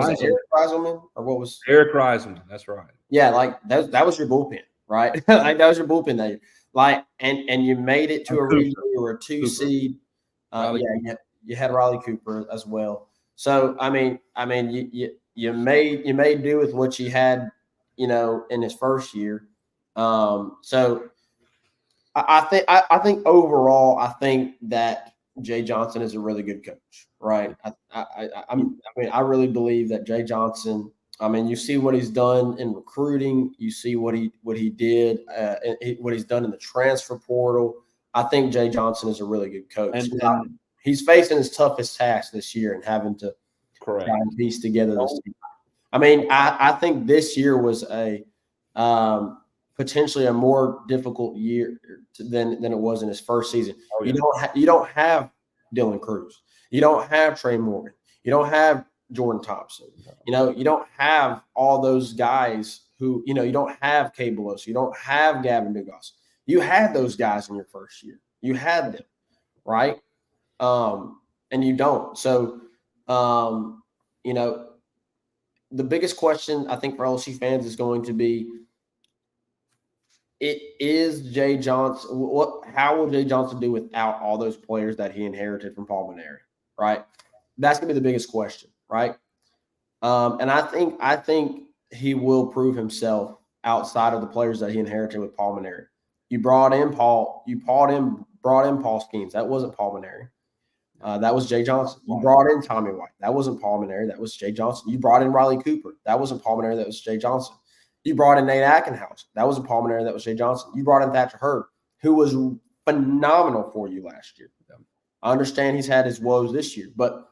Reiselman or what was
Eric Reiselman? That's right.
Yeah, like that was your bullpen, right? Like that was your bullpen that year. Like and you made it to a regional. You were a 2 seed. You had Riley Cooper as well. So I mean, you made do with what you had, in his first year. So I think overall, I think that Jay Johnson is a really good coach, right? I really believe that Jay Johnson. I mean, you see what he's done in recruiting. You see what he did, what he's done in the transfer portal. I think Jay Johnson is a really good coach. And he's facing his toughest task this year and having to try and piece together this team. I mean, I think this year was a potentially a more difficult year than it was in his first season. Oh, yeah. You don't have Dylan Cruz. You don't have Trey Morgan. You don't have Jordan Thompson. You don't have all those guys who, you don't have Kay Beloso. You don't have Gavin Dugas. You had those guys in your first year. You had them, right? And you don't. So, the biggest question I think for LSU fans is going to be, Jay Johnson. How will Jay Johnson do without all those players that he inherited from Paul Maneri, right? That's going to be the biggest question, right? And I think he will prove himself outside of the players that he inherited with Paul Maneri. You brought in Paul Skeens. That wasn't Paul Maneri. That was Jay Johnson. You brought in Tommy White. That wasn't Paul Maneri. That was Jay Johnson. You brought in Riley Cooper. That wasn't Paul Maneri. That was Jay Johnson. You brought in Nate Ackenhouse. That wasn't Paul Maneri. That was Jay Johnson. You brought in Thatcher Hurd, who was phenomenal for you last year. I understand he's had his woes this year, but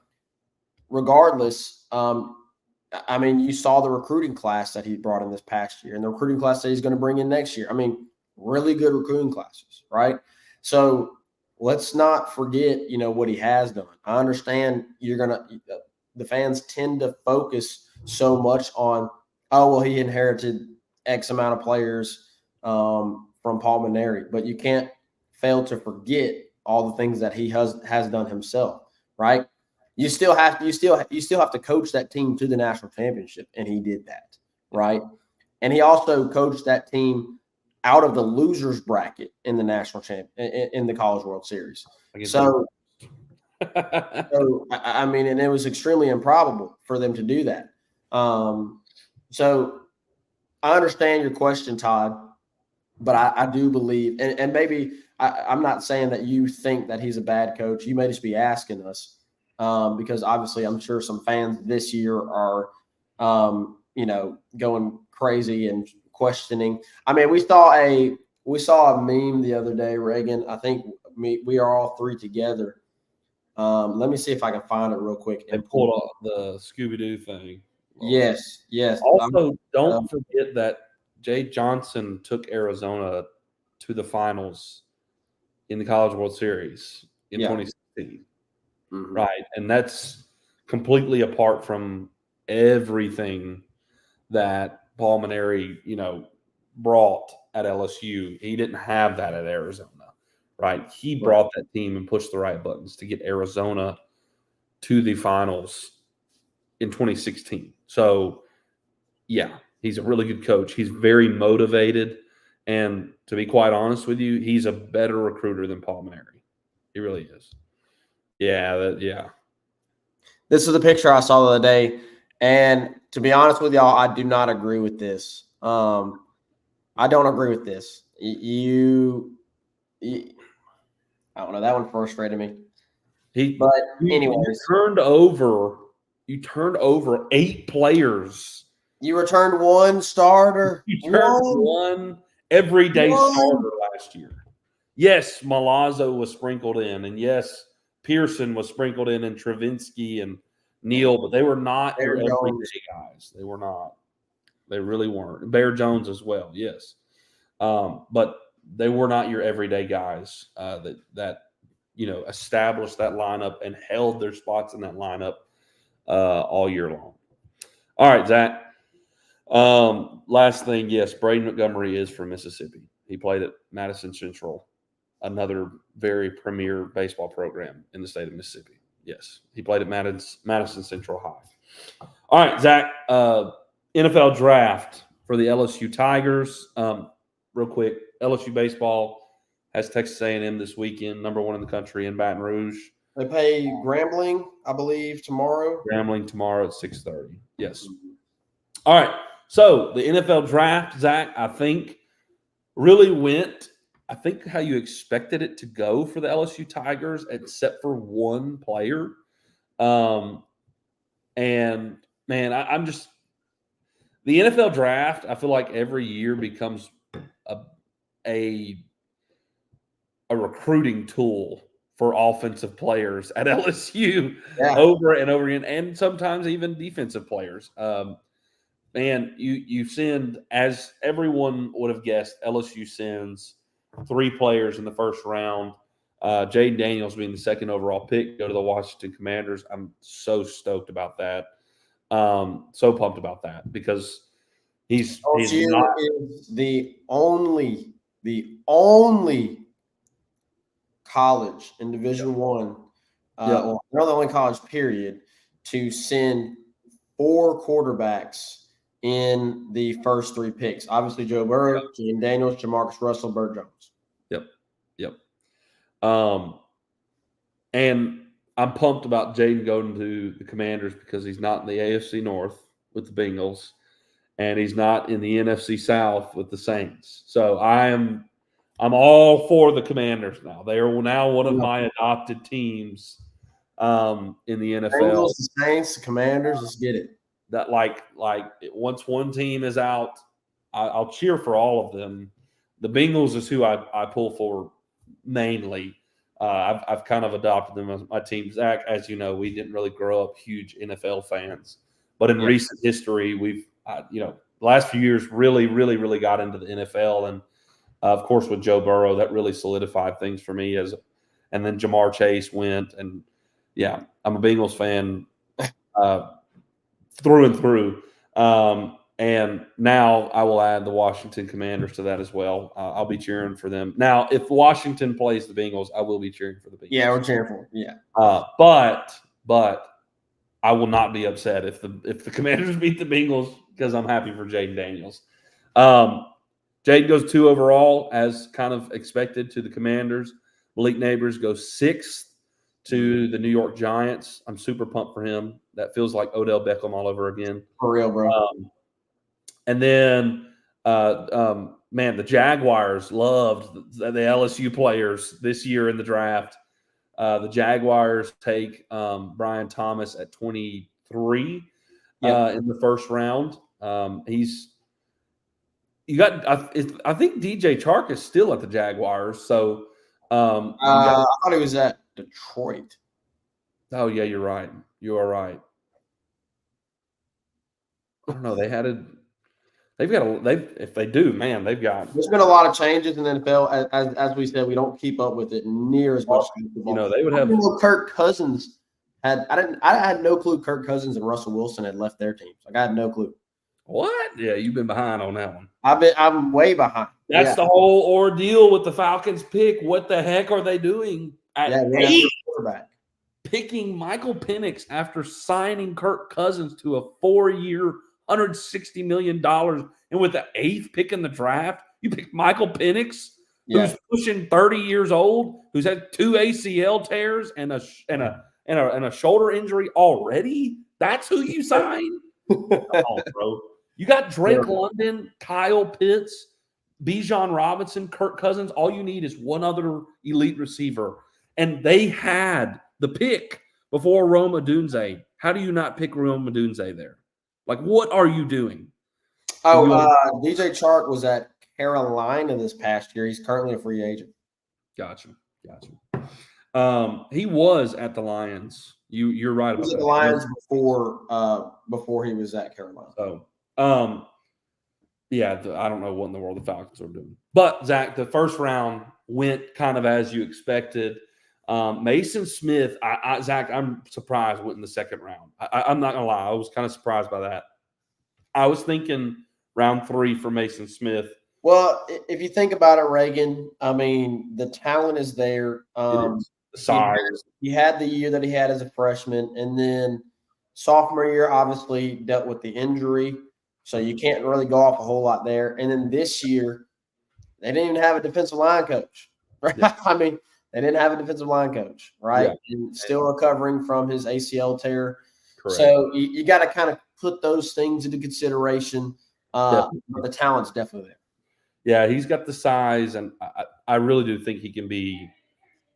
regardless, you saw the recruiting class that he brought in this past year and the recruiting class that he's going to bring in next year. I mean, really good recruiting classes, right? So let's not forget, what he has done. I understand the fans tend to focus so much on, he inherited X amount of players from Paul Maneri, but you can't fail to forget all the things that he has done himself, right? You still have to coach that team to the national championship, and he did that, right? And he also coached that team out of the losers bracket in the national in the College World Series. So and it was extremely improbable for them to do that. So I understand your question, Todd, but I do believe, and maybe I'm not saying that you think that he's a bad coach. You may just be asking us because obviously I'm sure some fans this year are, going crazy and questioning. I mean, we saw a meme the other day, Reagan. I think we are all three together. Let me see if I can find it real quick.
And pulled off the Scooby-Doo thing.
Yes.
Also, don't forget that Jay Johnson took Arizona to the finals in the College World Series in 2016. Mm-hmm. Right. And that's completely apart from everything that Paul Maneri, brought at LSU. He didn't have that at Arizona, right? He brought that team and pushed the right buttons to get Arizona to the finals in 2016. So, yeah, he's a really good coach. He's very motivated. And to be quite honest with you, he's a better recruiter than Paul Maneri. He really is. Yeah.
This is a picture I saw the other day. And to be honest with y'all, I do not agree with this. I don't agree with this. You I don't know. That one frustrated me.
Anyways, you turned over 8 players.
You returned one starter.
You turned one everyday starter last year. yes, Milazzo was sprinkled in, and yes, Pearson was sprinkled in, and Travinsky and Neal, but they were not your
Bear
everyday
Jones.
guys. They were not. They really weren't. Bear Jones as well, yes. But they were not your everyday guys that established that lineup and held their spots in that lineup all year long. All right, Zach. Last thing, yes, Braden Montgomery is from Mississippi. He played at Madison Central, another very premier baseball program in the state of Mississippi. Yes, he played at Madison Central High. All right, Zach. NFL draft for the LSU Tigers. Real quick, LSU baseball has Texas A&M this weekend, number 1 in the country in Baton Rouge.
They play Grambling, I believe, tomorrow.
Grambling tomorrow at 6:30. Yes. All right. So the NFL draft, Zach, I think really went, I think how you expected it to go for the LSU Tigers, except for one player. And man, I'm just the NFL draft. I feel like every year becomes a recruiting tool for offensive players at LSU over and over again, and sometimes even defensive players. Man, you send, as everyone would have guessed, LSU sends 3 players in the first round. Jaden Daniels being the 2nd overall pick, go to the Washington Commanders. I'm so stoked about that. So pumped about that because he's not
is the only college in Division One, well, they're the only college period to send 4 quarterbacks in the first 3 picks. Obviously, Joe Burrow, Jaden Daniels, Jamarcus Russell, Burt Jones.
Yep. And I'm pumped about Jaden going to the Commanders because he's not in the AFC North with the Bengals, and he's not in the NFC South with the Saints. So I'm all for the Commanders now. They are now one of my adopted teams in the NFL.
Bengals, the Saints, the Commanders, let's get it.
That like once one team is out, I'll cheer for all of them. The Bengals is who I pull for mainly. I've kind of adopted them as my team. Zach, as you know, we didn't really grow up huge NFL fans, but in recent history, we've the last few years really got into the NFL, and of course with Joe Burrow, that really solidified things for me. And then Jamar Chase went, and I'm a Bengals fan through and through. And now I will add the Washington Commanders to that as well. I'll be cheering for them. Now, if Washington plays the Bengals, I will be cheering for the Bengals.
Yeah, we're cheering for them. Yeah.
But I will not be upset if the Commanders beat the Bengals because I'm happy for Jaden Daniels. Jaden goes 2 overall as kind of expected to the Commanders. Malik Neighbors goes 6th to the New York Giants. I'm super pumped for him. That feels like Odell Beckham all over again.
For real, bro.
And then, the Jaguars loved the LSU players this year in the draft. The Jaguars take Brian Thomas at 23 in the first round. I think DJ Chark is still at the Jaguars. So
I thought he was at Detroit.
Oh yeah, you're right. You are right. I don't know. If they do, man, they've got.
There's been a lot of changes in the NFL. As we said, we don't keep up with it near as much.
They would have.
Kirk Cousins I had no clue Kirk Cousins and Russell Wilson had left their teams. Like I had no clue.
What? Yeah, you've been behind on that one.
I'm way behind.
That's the whole ordeal with the Falcons pick. What the heck are they doing at 8?
Quarterback.
Picking Michael Penix after signing Kirk Cousins to a 4-year, $160 million, and with the 8th pick in the draft, you pick Michael Penix, who's pushing 30 years old, who's had 2 ACL tears and a shoulder injury already. That's who you signed. Come on, bro. You got Drake London, Kyle Pitts, Bijan Robinson, Kirk Cousins. All you need is one other elite receiver, and they had the pick before Rome Odunze. How do you not pick Rome Odunze there? Like, what are you doing?
DJ Chark was at Carolina this past year. He's currently a free agent.
Gotcha. He was at the Lions. You're right
He
about
was at
that.
the Lions before he was at Carolina.
So, yeah, I don't know what in the world the Falcons are doing. But, Zach, the first round went kind of as you expected. Mason Smith, Zach, I'm surprised went in the second round. I'm not going to lie. I was kind of surprised by that. I was thinking round 3 for Mason Smith.
Well, if you think about it, Reagan, I mean, the talent is there.
It is. The size.
He had the year that he had as a freshman, and then sophomore year obviously dealt with the injury. So you can't really go off a whole lot there. And then this year, they didn't even have a defensive line coach. Right?
Yeah.
I mean, they didn't have a defensive line coach, right?
Yeah.
And still recovering from his ACL tear.
Correct.
So you got to kind of put those things into consideration. But the talent's definitely there.
Yeah, he's got the size, and I really do think he can be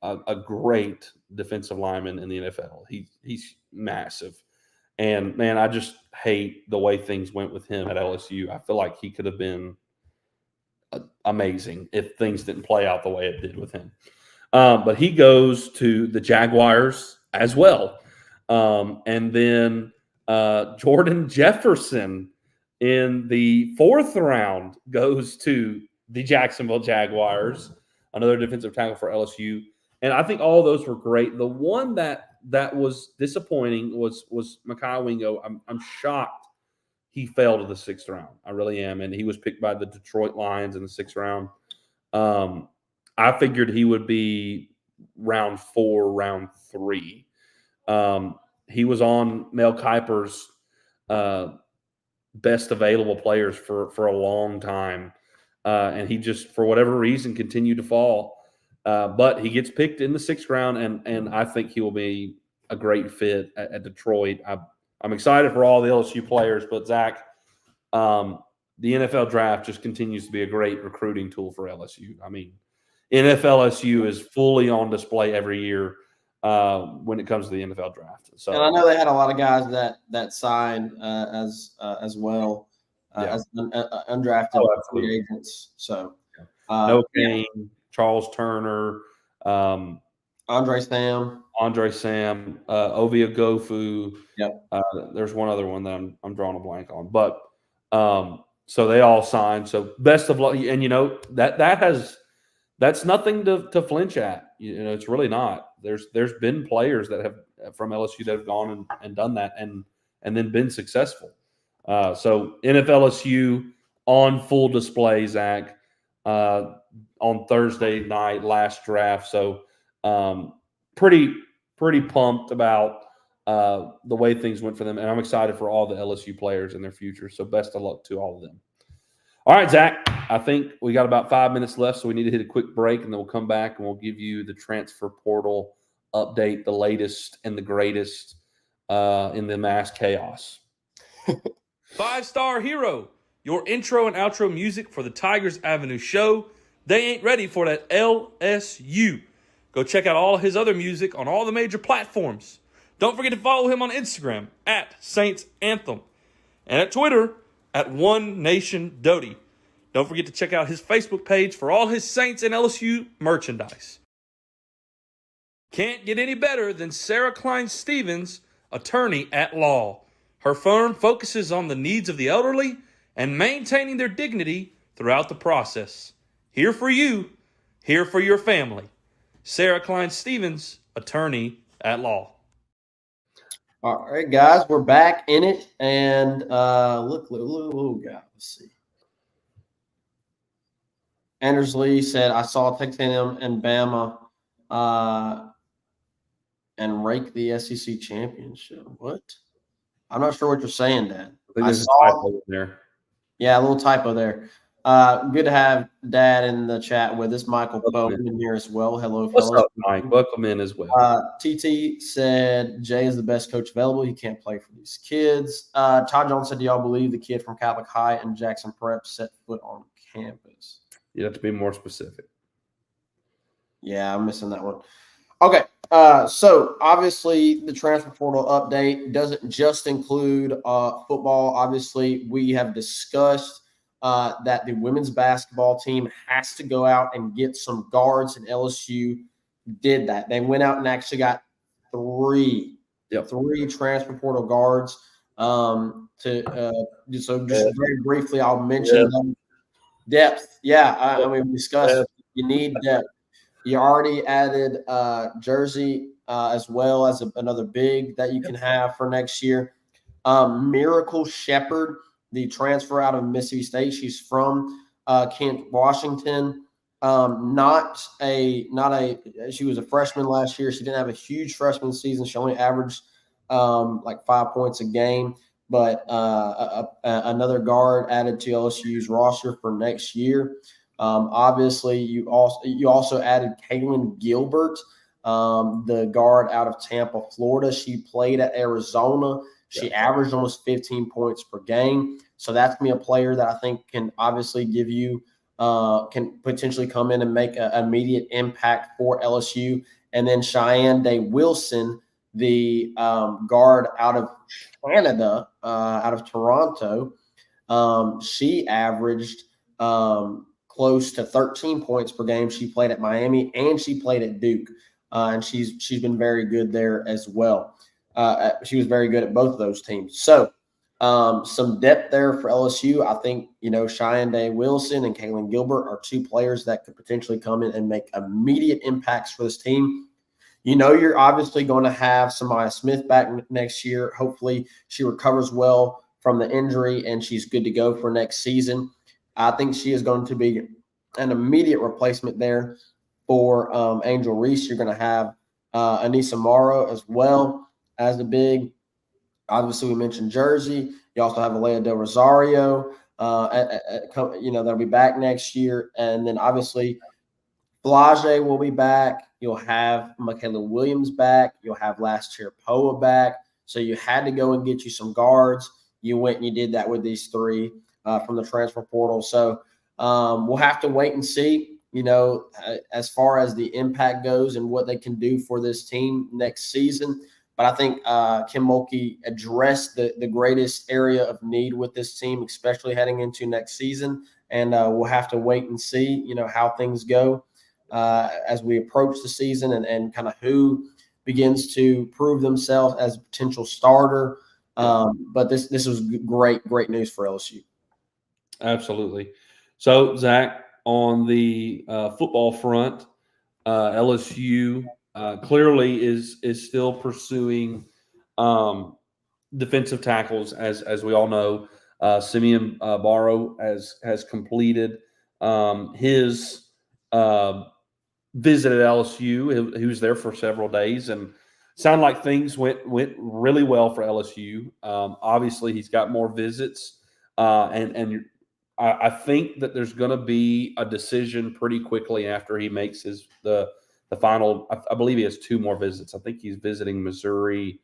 a great defensive lineman in the NFL. He's massive. And, man, I just hate the way things went with him at LSU. I feel like he could have been amazing if things didn't play out the way it did with him. But he goes to the Jaguars as well. And then Jordan Jefferson in the 4th round goes to the Jacksonville Jaguars, another defensive tackle for LSU. And I think all those were great. The one that was disappointing was Mekhi Wingo. I'm shocked he fell to the 6th round. I really am. And he was picked by the Detroit Lions in the 6th round. I figured he would be round 4, round 3. He was on Mel Kiper's best available players for a long time. And he just, for whatever reason, continued to fall. But he gets picked in the 6th round, and I think he will be a great fit at Detroit. I'm excited for all the LSU players, but Zach, the NFL draft just continues to be a great recruiting tool for LSU. I mean, NFL LSU is fully on display every year when it comes to the NFL draft. So,
and I know they had a lot of guys that signed as well as undrafted free agents. So,
No Kane, Charles Turner,
Andre Sam,
Ovia Gofu.
Yep.
There's one other one that I'm drawing a blank on, but so they all signed. So best of luck, and that's nothing to flinch at. It's really not. There's been players that have from LSU that have gone and done that and then been successful. So NFL LSU on full display, Zach, on Thursday night, last draft. So pretty pumped about the way things went for them, and I'm excited for all the LSU players in their future. So best of luck to all of them. All right, Zach, I think we got about 5 minutes left, so we need to hit a quick break, and then we'll come back and we'll give you the transfer portal update, the latest and the greatest in the mass chaos.
5-Star Hero, your intro and outro music for the Tigers Avenue show. They ain't ready for that LSU. Go check out all his other music on all the major platforms. Don't forget to follow him on Instagram at Saints Anthem and at Twitter at One Nation Doty. Don't forget to check out his Facebook page for all his Saints and LSU merchandise. Can't get any better than Sarah Klein Stevens, attorney at law. Her firm focuses on the needs of the elderly and maintaining their dignity throughout the process. Here for you, here for your family. Sarah Klein Stevens, attorney at law.
All right, guys, we're back in it, and look, let's see. Anders Lee said, "I saw Texas A&M and Bama and rake the SEC championship." What? I'm not sure what you're saying, Dad.
I saw a typo there.
Yeah, a little typo there. Good to have Dad in the chat with us. Michael Bowman in here as well. Hello,
What's
fellas.
up, Mike? Welcome in as well.
TT said Jay is the best coach available. He can't play for these kids. Todd Jones said, "Do y'all believe the kid from Catholic High and Jackson Prep set foot on campus?"
You have to be more specific.
Yeah, I'm missing that one. Okay, so obviously the transfer portal update doesn't just include football. Obviously, we have discussed that the women's basketball team has to go out and get some guards, and LSU did that. They went out and actually got three transfer portal guards. So just very briefly, I'll mention them. Depth. Yeah, I mean, we discussed you need depth. You already added Jersey as well as another big that you can have for next year. Miracle Shepherd, the transfer out of Mississippi State. She's from Kent, Washington. She was a freshman last year. She didn't have a huge freshman season. She only averaged like 5 points a game. But another guard added to LSU's roster for next year. Obviously, you also added Kaylin Gilbert, the guard out of Tampa, Florida. She played at Arizona. She averaged almost 15 points per game. So that's going to be a player that I think can obviously give you can potentially come in and make an immediate impact for LSU. And then Cheyenne Day Wilson, the guard out of Canada, out of Toronto. She averaged close to 13 points per game. She played at Miami and she played at Duke, and she's been very good there as well. She was very good at both of those teams. So some depth there for LSU. I think, Cheyenne Day Wilson and Kaylin Gilbert are two players that could potentially come in and make immediate impacts for this team. You're obviously going to have Samaya Smith back next year. Hopefully she recovers well from the injury and she's good to go for next season. I think she is going to be an immediate replacement there for Angel Reese. You're going to have Anissa Morrow as well as the big. Obviously, we mentioned Jersey. You also have Alea Del Rosario, that'll be back next year. And then obviously Flage will be back. You'll have Michaela Williams back. You'll have Last Chair Poa back. So you had to go and get you some guards. You went and you did that with these three from the transfer portal. So we'll have to wait and see, as far as the impact goes and what they can do for this team next season. But I think Kim Mulkey addressed the greatest area of need with this team, especially heading into next season. And we'll have to wait and see, how things go as we approach the season and kind of who begins to prove themselves as a potential starter. But this was great news for LSU.
Absolutely. So, Zach, on the football front, LSU clearly is still pursuing defensive tackles, as we all know. Simeon Barrow has completed his visit at LSU. He was there for several days and sounded like things went really well for LSU. Obviously, he's got more visits, and I think that there's going to be a decision pretty quickly after he makes the final. I believe he has 2 more visits. I think he's visiting Missouri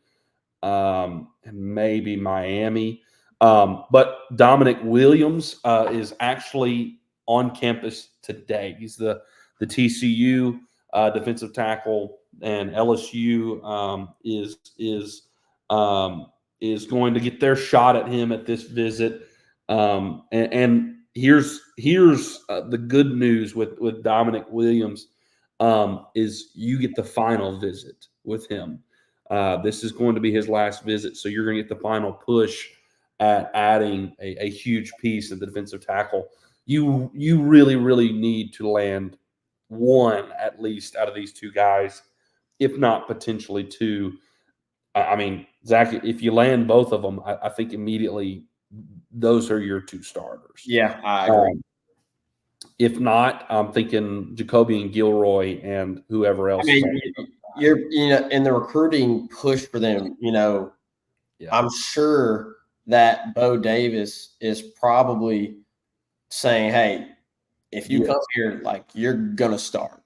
and maybe Miami. But Dominic Williams is actually on campus today. He's the TCU defensive tackle, and LSU is going to get their shot at him at this visit. And here's the good news with Dominic Williams is you get the final visit with him. This is going to be his last visit, so you're going to get the final push at adding a huge piece of the defensive tackle. You really, really need to land one at least out of these 2 guys, if not potentially 2. I mean, Zach, if you land both of them, I think immediately those are your 2 starters.
Yeah, I agree.
If not, I'm thinking Jacoby and Gilroy and whoever else.
I mean, you're in the recruiting push for them, I'm sure that Bo Davis is probably saying, hey, if you come here, you're going to start.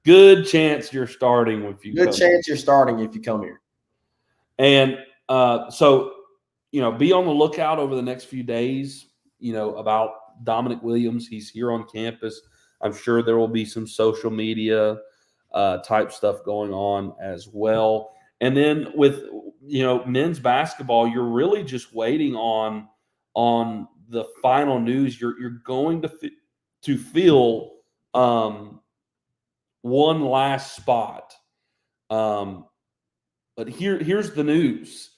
Good chance you're starting if you
Good chance you're starting if you come here.
And so, be on the lookout over the next few days, about Dominic Williams. He's here on campus. I'm sure there will be some social media type stuff going on as well. And then with, men's basketball, you're really just waiting on the final news, you're going to fill one last spot. But here's the news.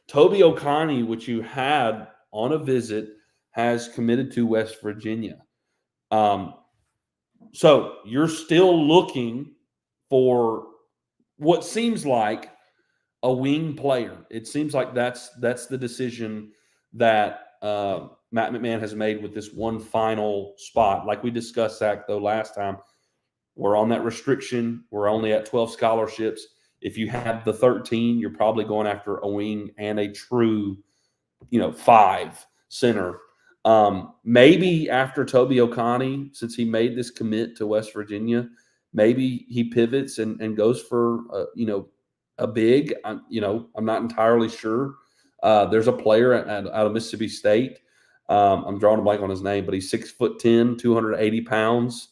Toby Okani, which you had on a visit, has committed to West Virginia. So you're still looking for what seems like a wing player. It seems like that's the decision that Matt McMahon has made with this one final spot. Like we discussed, Zach, though, last time, we're on that restriction. We're only at 12 scholarships. If you have the 13, you're probably going after a wing and a true, 5 center. Maybe after Toby Okani, since he made this commit to West Virginia, maybe he pivots and goes for, a big. I'm not entirely sure. There's a player out of Mississippi State. I'm drawing a blank on his name, but he's 6'10", 280 pounds.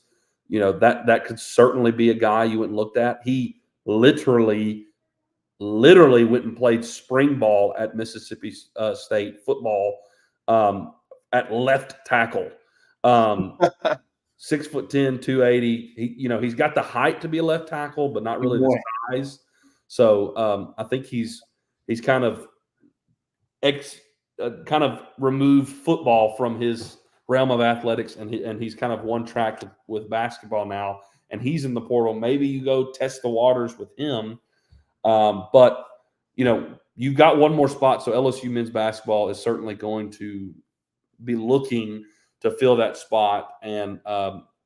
That could certainly be a guy you went and looked at. He literally went and played spring ball at Mississippi State football at left tackle. 6'10", 280. He's got the height to be a left tackle, but not really the size. So I think he's kind of removed football from his realm of athletics, and he's kind of one track with basketball now, and he's in the portal. Maybe you go test the waters with him, but you've got one more spot, so LSU men's basketball is certainly going to be looking to fill that spot, and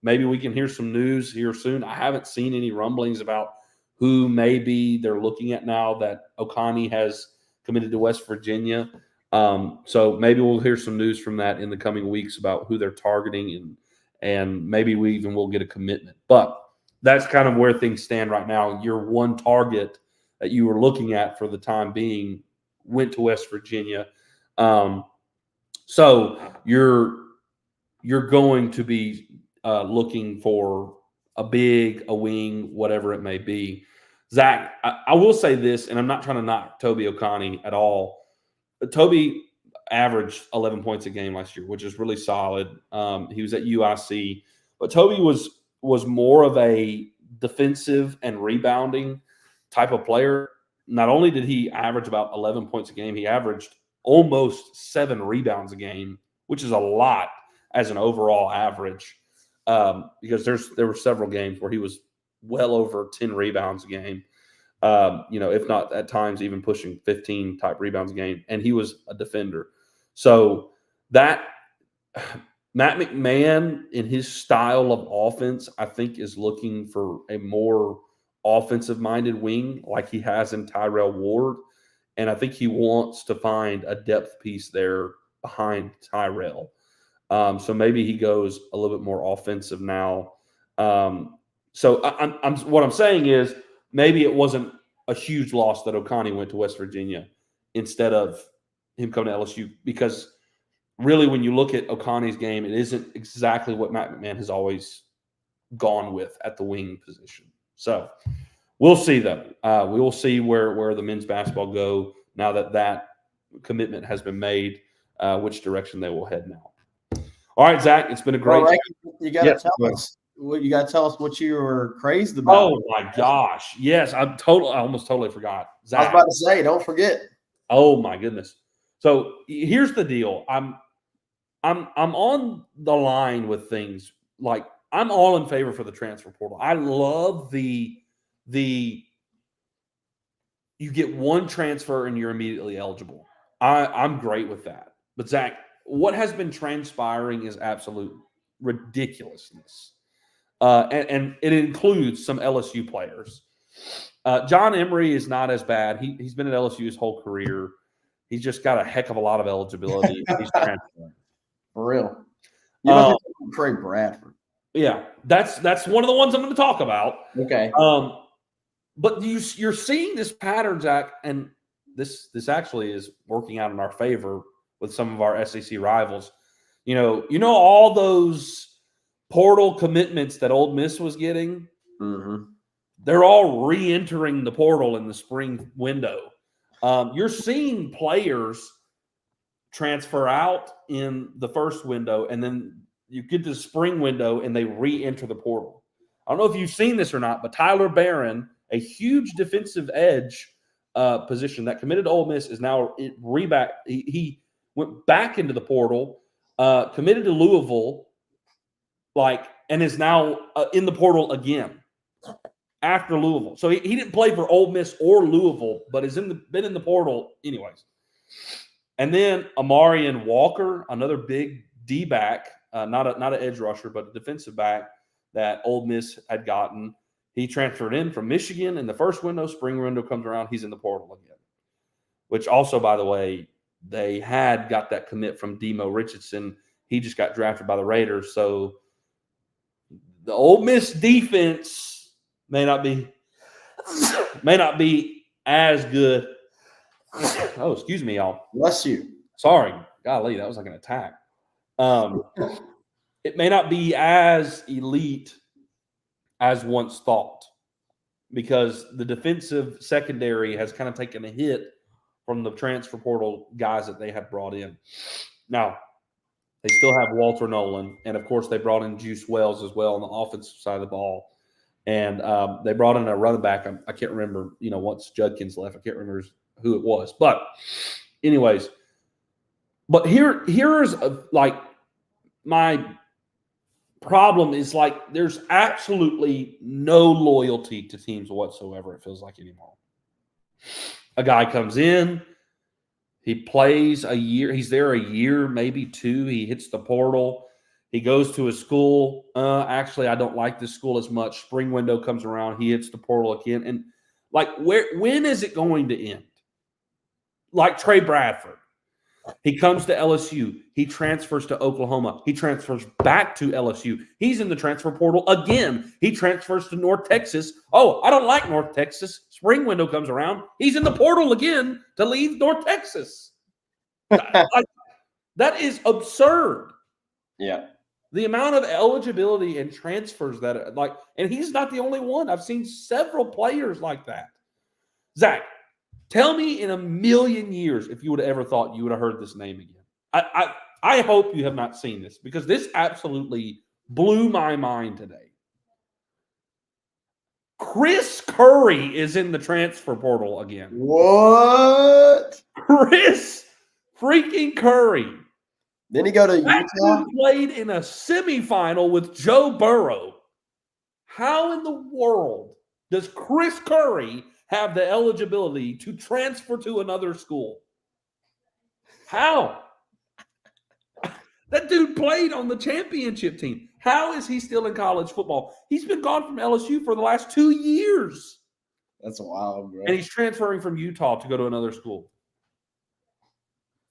maybe we can hear some news here soon. I haven't seen any rumblings about who maybe they're looking at now that Okani has committed to West Virginia. So maybe we'll hear some news from that in the coming weeks about who they're targeting, and maybe we even will get a commitment. But that's kind of where things stand right now. Your one target that you were looking at for the time being went to West Virginia. So you're going to be looking for a big, a wing, whatever it may be. Zach, I will say this, and I'm not trying to knock Toby Okani at all. Toby averaged 11 points a game last year, which is really solid. He was at UIC, but Toby was more of a defensive and rebounding type of player. Not only did he average about 11 points a game, he averaged almost 7 rebounds a game, which is a lot as an overall average. Because there were several games where he was well over 10 rebounds a game. If not at times even pushing 15 type rebounds a game, and he was a defender. So that Matt McMahon in his style of offense, I think, is looking for a more offensive-minded wing like he has in Tyrell Ward, and I think he wants to find a depth piece there behind Tyrell. So maybe he goes a little bit more offensive now. So what I'm saying is maybe it wasn't a huge loss that Okani went to West Virginia instead of him coming to LSU, because really when you look at Okani's game, it isn't exactly what Matt McMahon has always gone with at the wing position. So we'll see, though. We will see where the men's basketball go now that commitment has been made, which direction they will head now. All right, Zach, it's been a great.
You got to tell us. You got to tell us what you were crazy about.
Oh my gosh! Yes, I almost totally forgot. Zach,
I was about to say, don't forget.
Oh my goodness! So here's the deal. I'm on the line with things like I'm all in favor for the transfer portal. I love the you get one transfer and you're immediately eligible. I'm great with that. But Zach, what has been transpiring is absolute ridiculousness. And it includes some LSU players. John Emery is not as bad. He's been at LSU his whole career. He's just got a heck of a lot of eligibility. He's transferring.
For real. You must have Trey Bradford.
Yeah, that's one of the ones I'm going to talk about.
Okay.
But you're seeing this pattern, Zach, and this actually is working out in our favor with some of our SEC rivals. You know all those portal commitments that Ole Miss was getting, they're all re-entering the portal in the spring window. You're seeing players transfer out in the first window, and then you get to the spring window and they re-enter the portal. I don't know if you've seen this or not, but Tyler Barron, a huge defensive edge position that committed to Ole Miss, is now he went back into the portal, committed to Louisville, and is now in the portal again after Louisville. So he didn't play for Ole Miss or Louisville, but has been in the portal anyways. And then Amarian Walker, another big D-back, not an edge rusher, but a defensive back that Ole Miss had gotten. He transferred in from Michigan in the first window. Spring window comes around, he's in the portal again. Which also, by the way, they had got that commit from Demo Richardson. He just got drafted by the Raiders. So the Ole Miss defense may not be as good. Oh, excuse me, y'all.
Bless you.
Sorry. Golly, that was like an attack. It may not be as elite as once thought because the defensive secondary has kind of taken a hit from the transfer portal guys that they have brought in. Now, they still have Walter Nolan, and, of course, they brought in Juice Wells as well on the offensive side of the ball. And they brought in a running back. I can't remember, once Judkins left, I can't remember who it was. But anyways, here's my problem is there's absolutely no loyalty to teams whatsoever, it feels like, anymore. A guy comes in, he plays a year, he's there a year, maybe two, he hits the portal, he goes to a school. Actually, I don't like this school as much. Spring window comes around, he hits the portal again. And when is it going to end? Like Trey Bradford. He comes to LSU. He transfers to Oklahoma. He transfers back to LSU. He's in the transfer portal again. He transfers to North Texas. Oh, I don't like North Texas. Spring window comes around. He's in the portal again to leave North Texas. That is absurd.
Yeah.
The amount of eligibility and transfers that and he's not the only one. I've seen several players like that. Zach, tell me in a million years if you would have ever thought you would have heard this name again. I hope you have not seen this because this absolutely blew my mind today. Chris Curry is in the transfer portal again.
What?
Chris freaking Curry.
Didn't he go to
That
Utah?
dude played in a semifinal with Joe Burrow. How in the world does Chris Curry have the eligibility to transfer to another school? How? That dude played on the championship team. How is he still in college football? He's been gone from LSU for the last 2 years.
That's wild, bro.
And he's transferring from Utah to go to another school.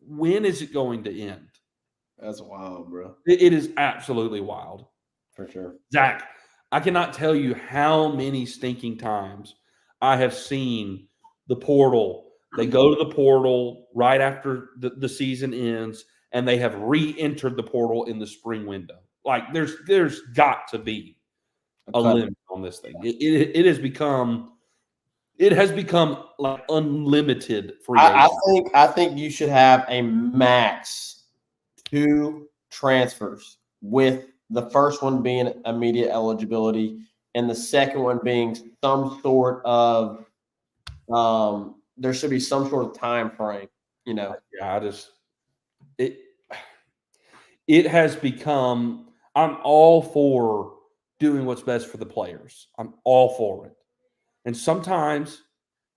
When is it going to end?
That's wild, bro.
It is absolutely wild.
For sure.
Zach, I cannot tell you how many stinking times I have seen the portal. They go to the portal right after the season ends, and they have re-entered the portal in the spring window. There's got to be a limit on this thing. It has become like unlimited free agency.
I think you should have a max 2 transfers, with the first one being immediate eligibility and the second one being some sort of there should be some sort of time frame,
Yeah, it has become, I'm all for doing what's best for the players. I'm all for it. And sometimes,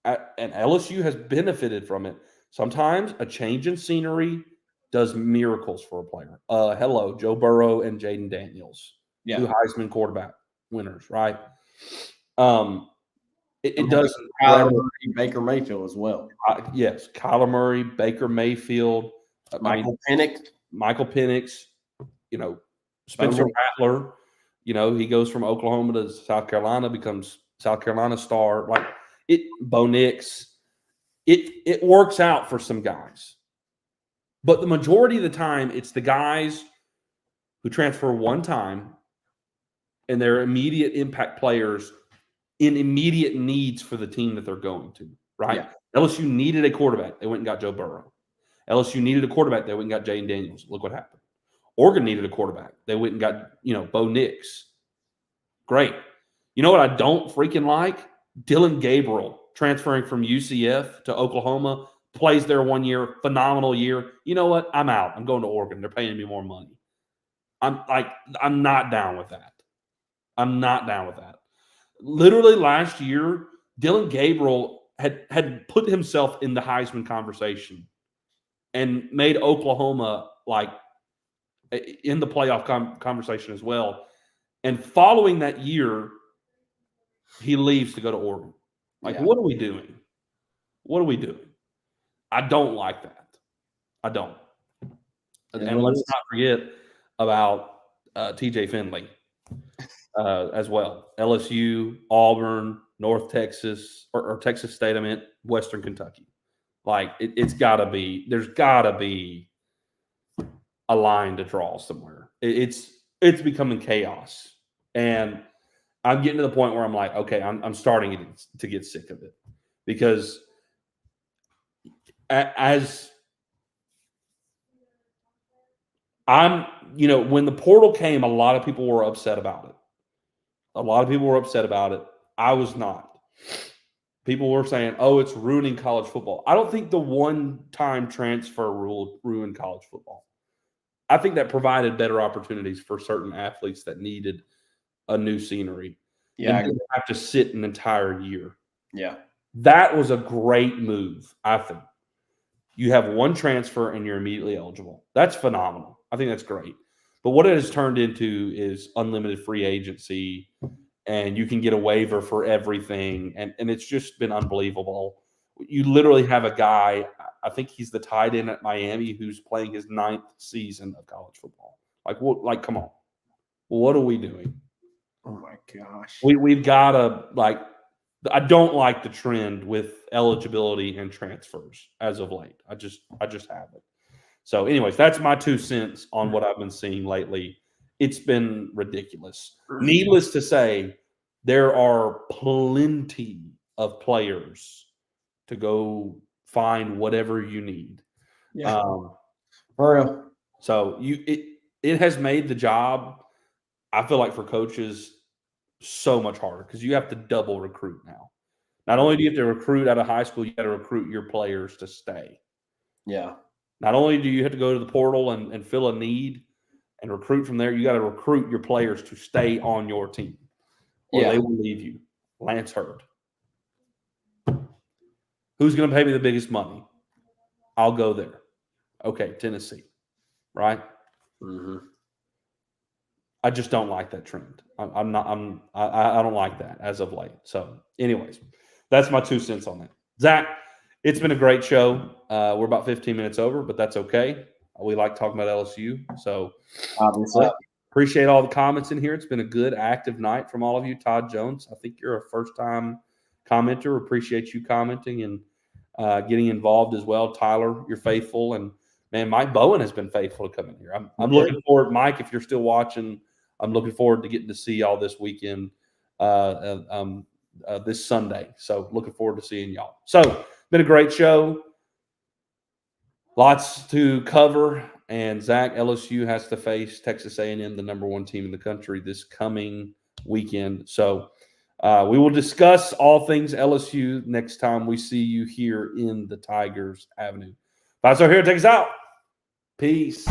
and LSU has benefited from it, sometimes a change in scenery does miracles for a player. Hello, Joe Burrow and Jaden Daniels, two Heisman quarterback winners, right? It does.
Kyler Murray, Baker Mayfield as well.
Yes, Kyler Murray, Baker Mayfield,
Michael Penix.
Spencer Rattler. He goes from Oklahoma to South Carolina, becomes South Carolina star. Bo Nix. It works out for some guys. But the majority of the time, it's the guys who transfer one time and they're immediate impact players in immediate needs for the team that they're going to, right? Yeah. LSU needed a quarterback. They went and got Joe Burrow. LSU needed a quarterback. They went and got Jayden Daniels. Look what happened. Oregon needed a quarterback. They went and got, Bo Nix. Great. You know what I don't freaking like? Dylan Gabriel transferring from UCF to Oklahoma, plays there 1 year, phenomenal year. You know what? I'm out. I'm going to Oregon. They're paying me more money. I'm not down with that. I'm not down with that. Literally last year, Dylan Gabriel had put himself in the Heisman conversation and made Oklahoma in the playoff conversation as well. And following that year, he leaves to go to Oregon. What are we doing? What are we doing? I don't like that. I don't. And let's not forget about TJ Finley as well. LSU, Auburn, North Texas, or Texas State, Western Kentucky. It's got to be – there's got to be a line to draw somewhere. It's becoming chaos. And I'm getting to the point where I'm like, okay, I'm starting to get sick of it. Because as I'm – when the portal came, a lot of people were upset about it. I was not. People were saying, oh, it's ruining college football. I don't think the one-time transfer rule ruined college football. I think that provided better opportunities for certain athletes that needed a new scenery.
Yeah,
and didn't have to sit an entire year.
Yeah.
That was a great move, I think. You have one transfer and you're immediately eligible. That's phenomenal. I think that's great. But what it has turned into is unlimited free agency, and you can get a waiver for everything. And it's just been unbelievable. You literally have a guy, I think he's the tight end at Miami, who's playing his 9th season of college football. Come on. What are we doing?
Oh, my gosh.
We've got to, I don't like the trend with eligibility and transfers as of late. I just haven't. So, anyways, that's my 2 cents on what I've been seeing lately. It's been ridiculous. Needless to say, there are plenty of players to go find whatever you need.
Yeah. For real.
So it has made the job, I feel like, for coaches so much harder because you have to double recruit now. Not only do you have to recruit out of high school, you got to recruit your players to stay.
Yeah.
Not only do you have to go to the portal and fill a need and recruit from there, you got to recruit your players to stay on your team or they will leave you. Lance Hurd. Who's going to pay me the biggest money? I'll go there. Okay, Tennessee, right?
Mm-hmm.
I just don't like that trend. I don't like that as of late. So, anyways, that's my 2 cents on that. Zach, it's been a great show. We're about 15 minutes over, but that's okay. We like talking about LSU. So,
obviously,
appreciate all the comments in here. It's been a good, active night from all of you. Todd Jones, I think you're a first-time commenter. Appreciate you commenting and getting involved as well. Tyler, you're faithful. And, man, Mike Bowen has been faithful to come in here. I'm looking forward, Mike, if you're still watching, I'm looking forward to getting to see y'all this weekend, this Sunday. So looking forward to seeing y'all. So been a great show. Lots to cover. And Zach, LSU has to face Texas A&M, the number 1 team in the country, this coming weekend. So we will discuss all things LSU next time we see you here in the Tigers Avenue. 5 Star here. Take us out. Peace.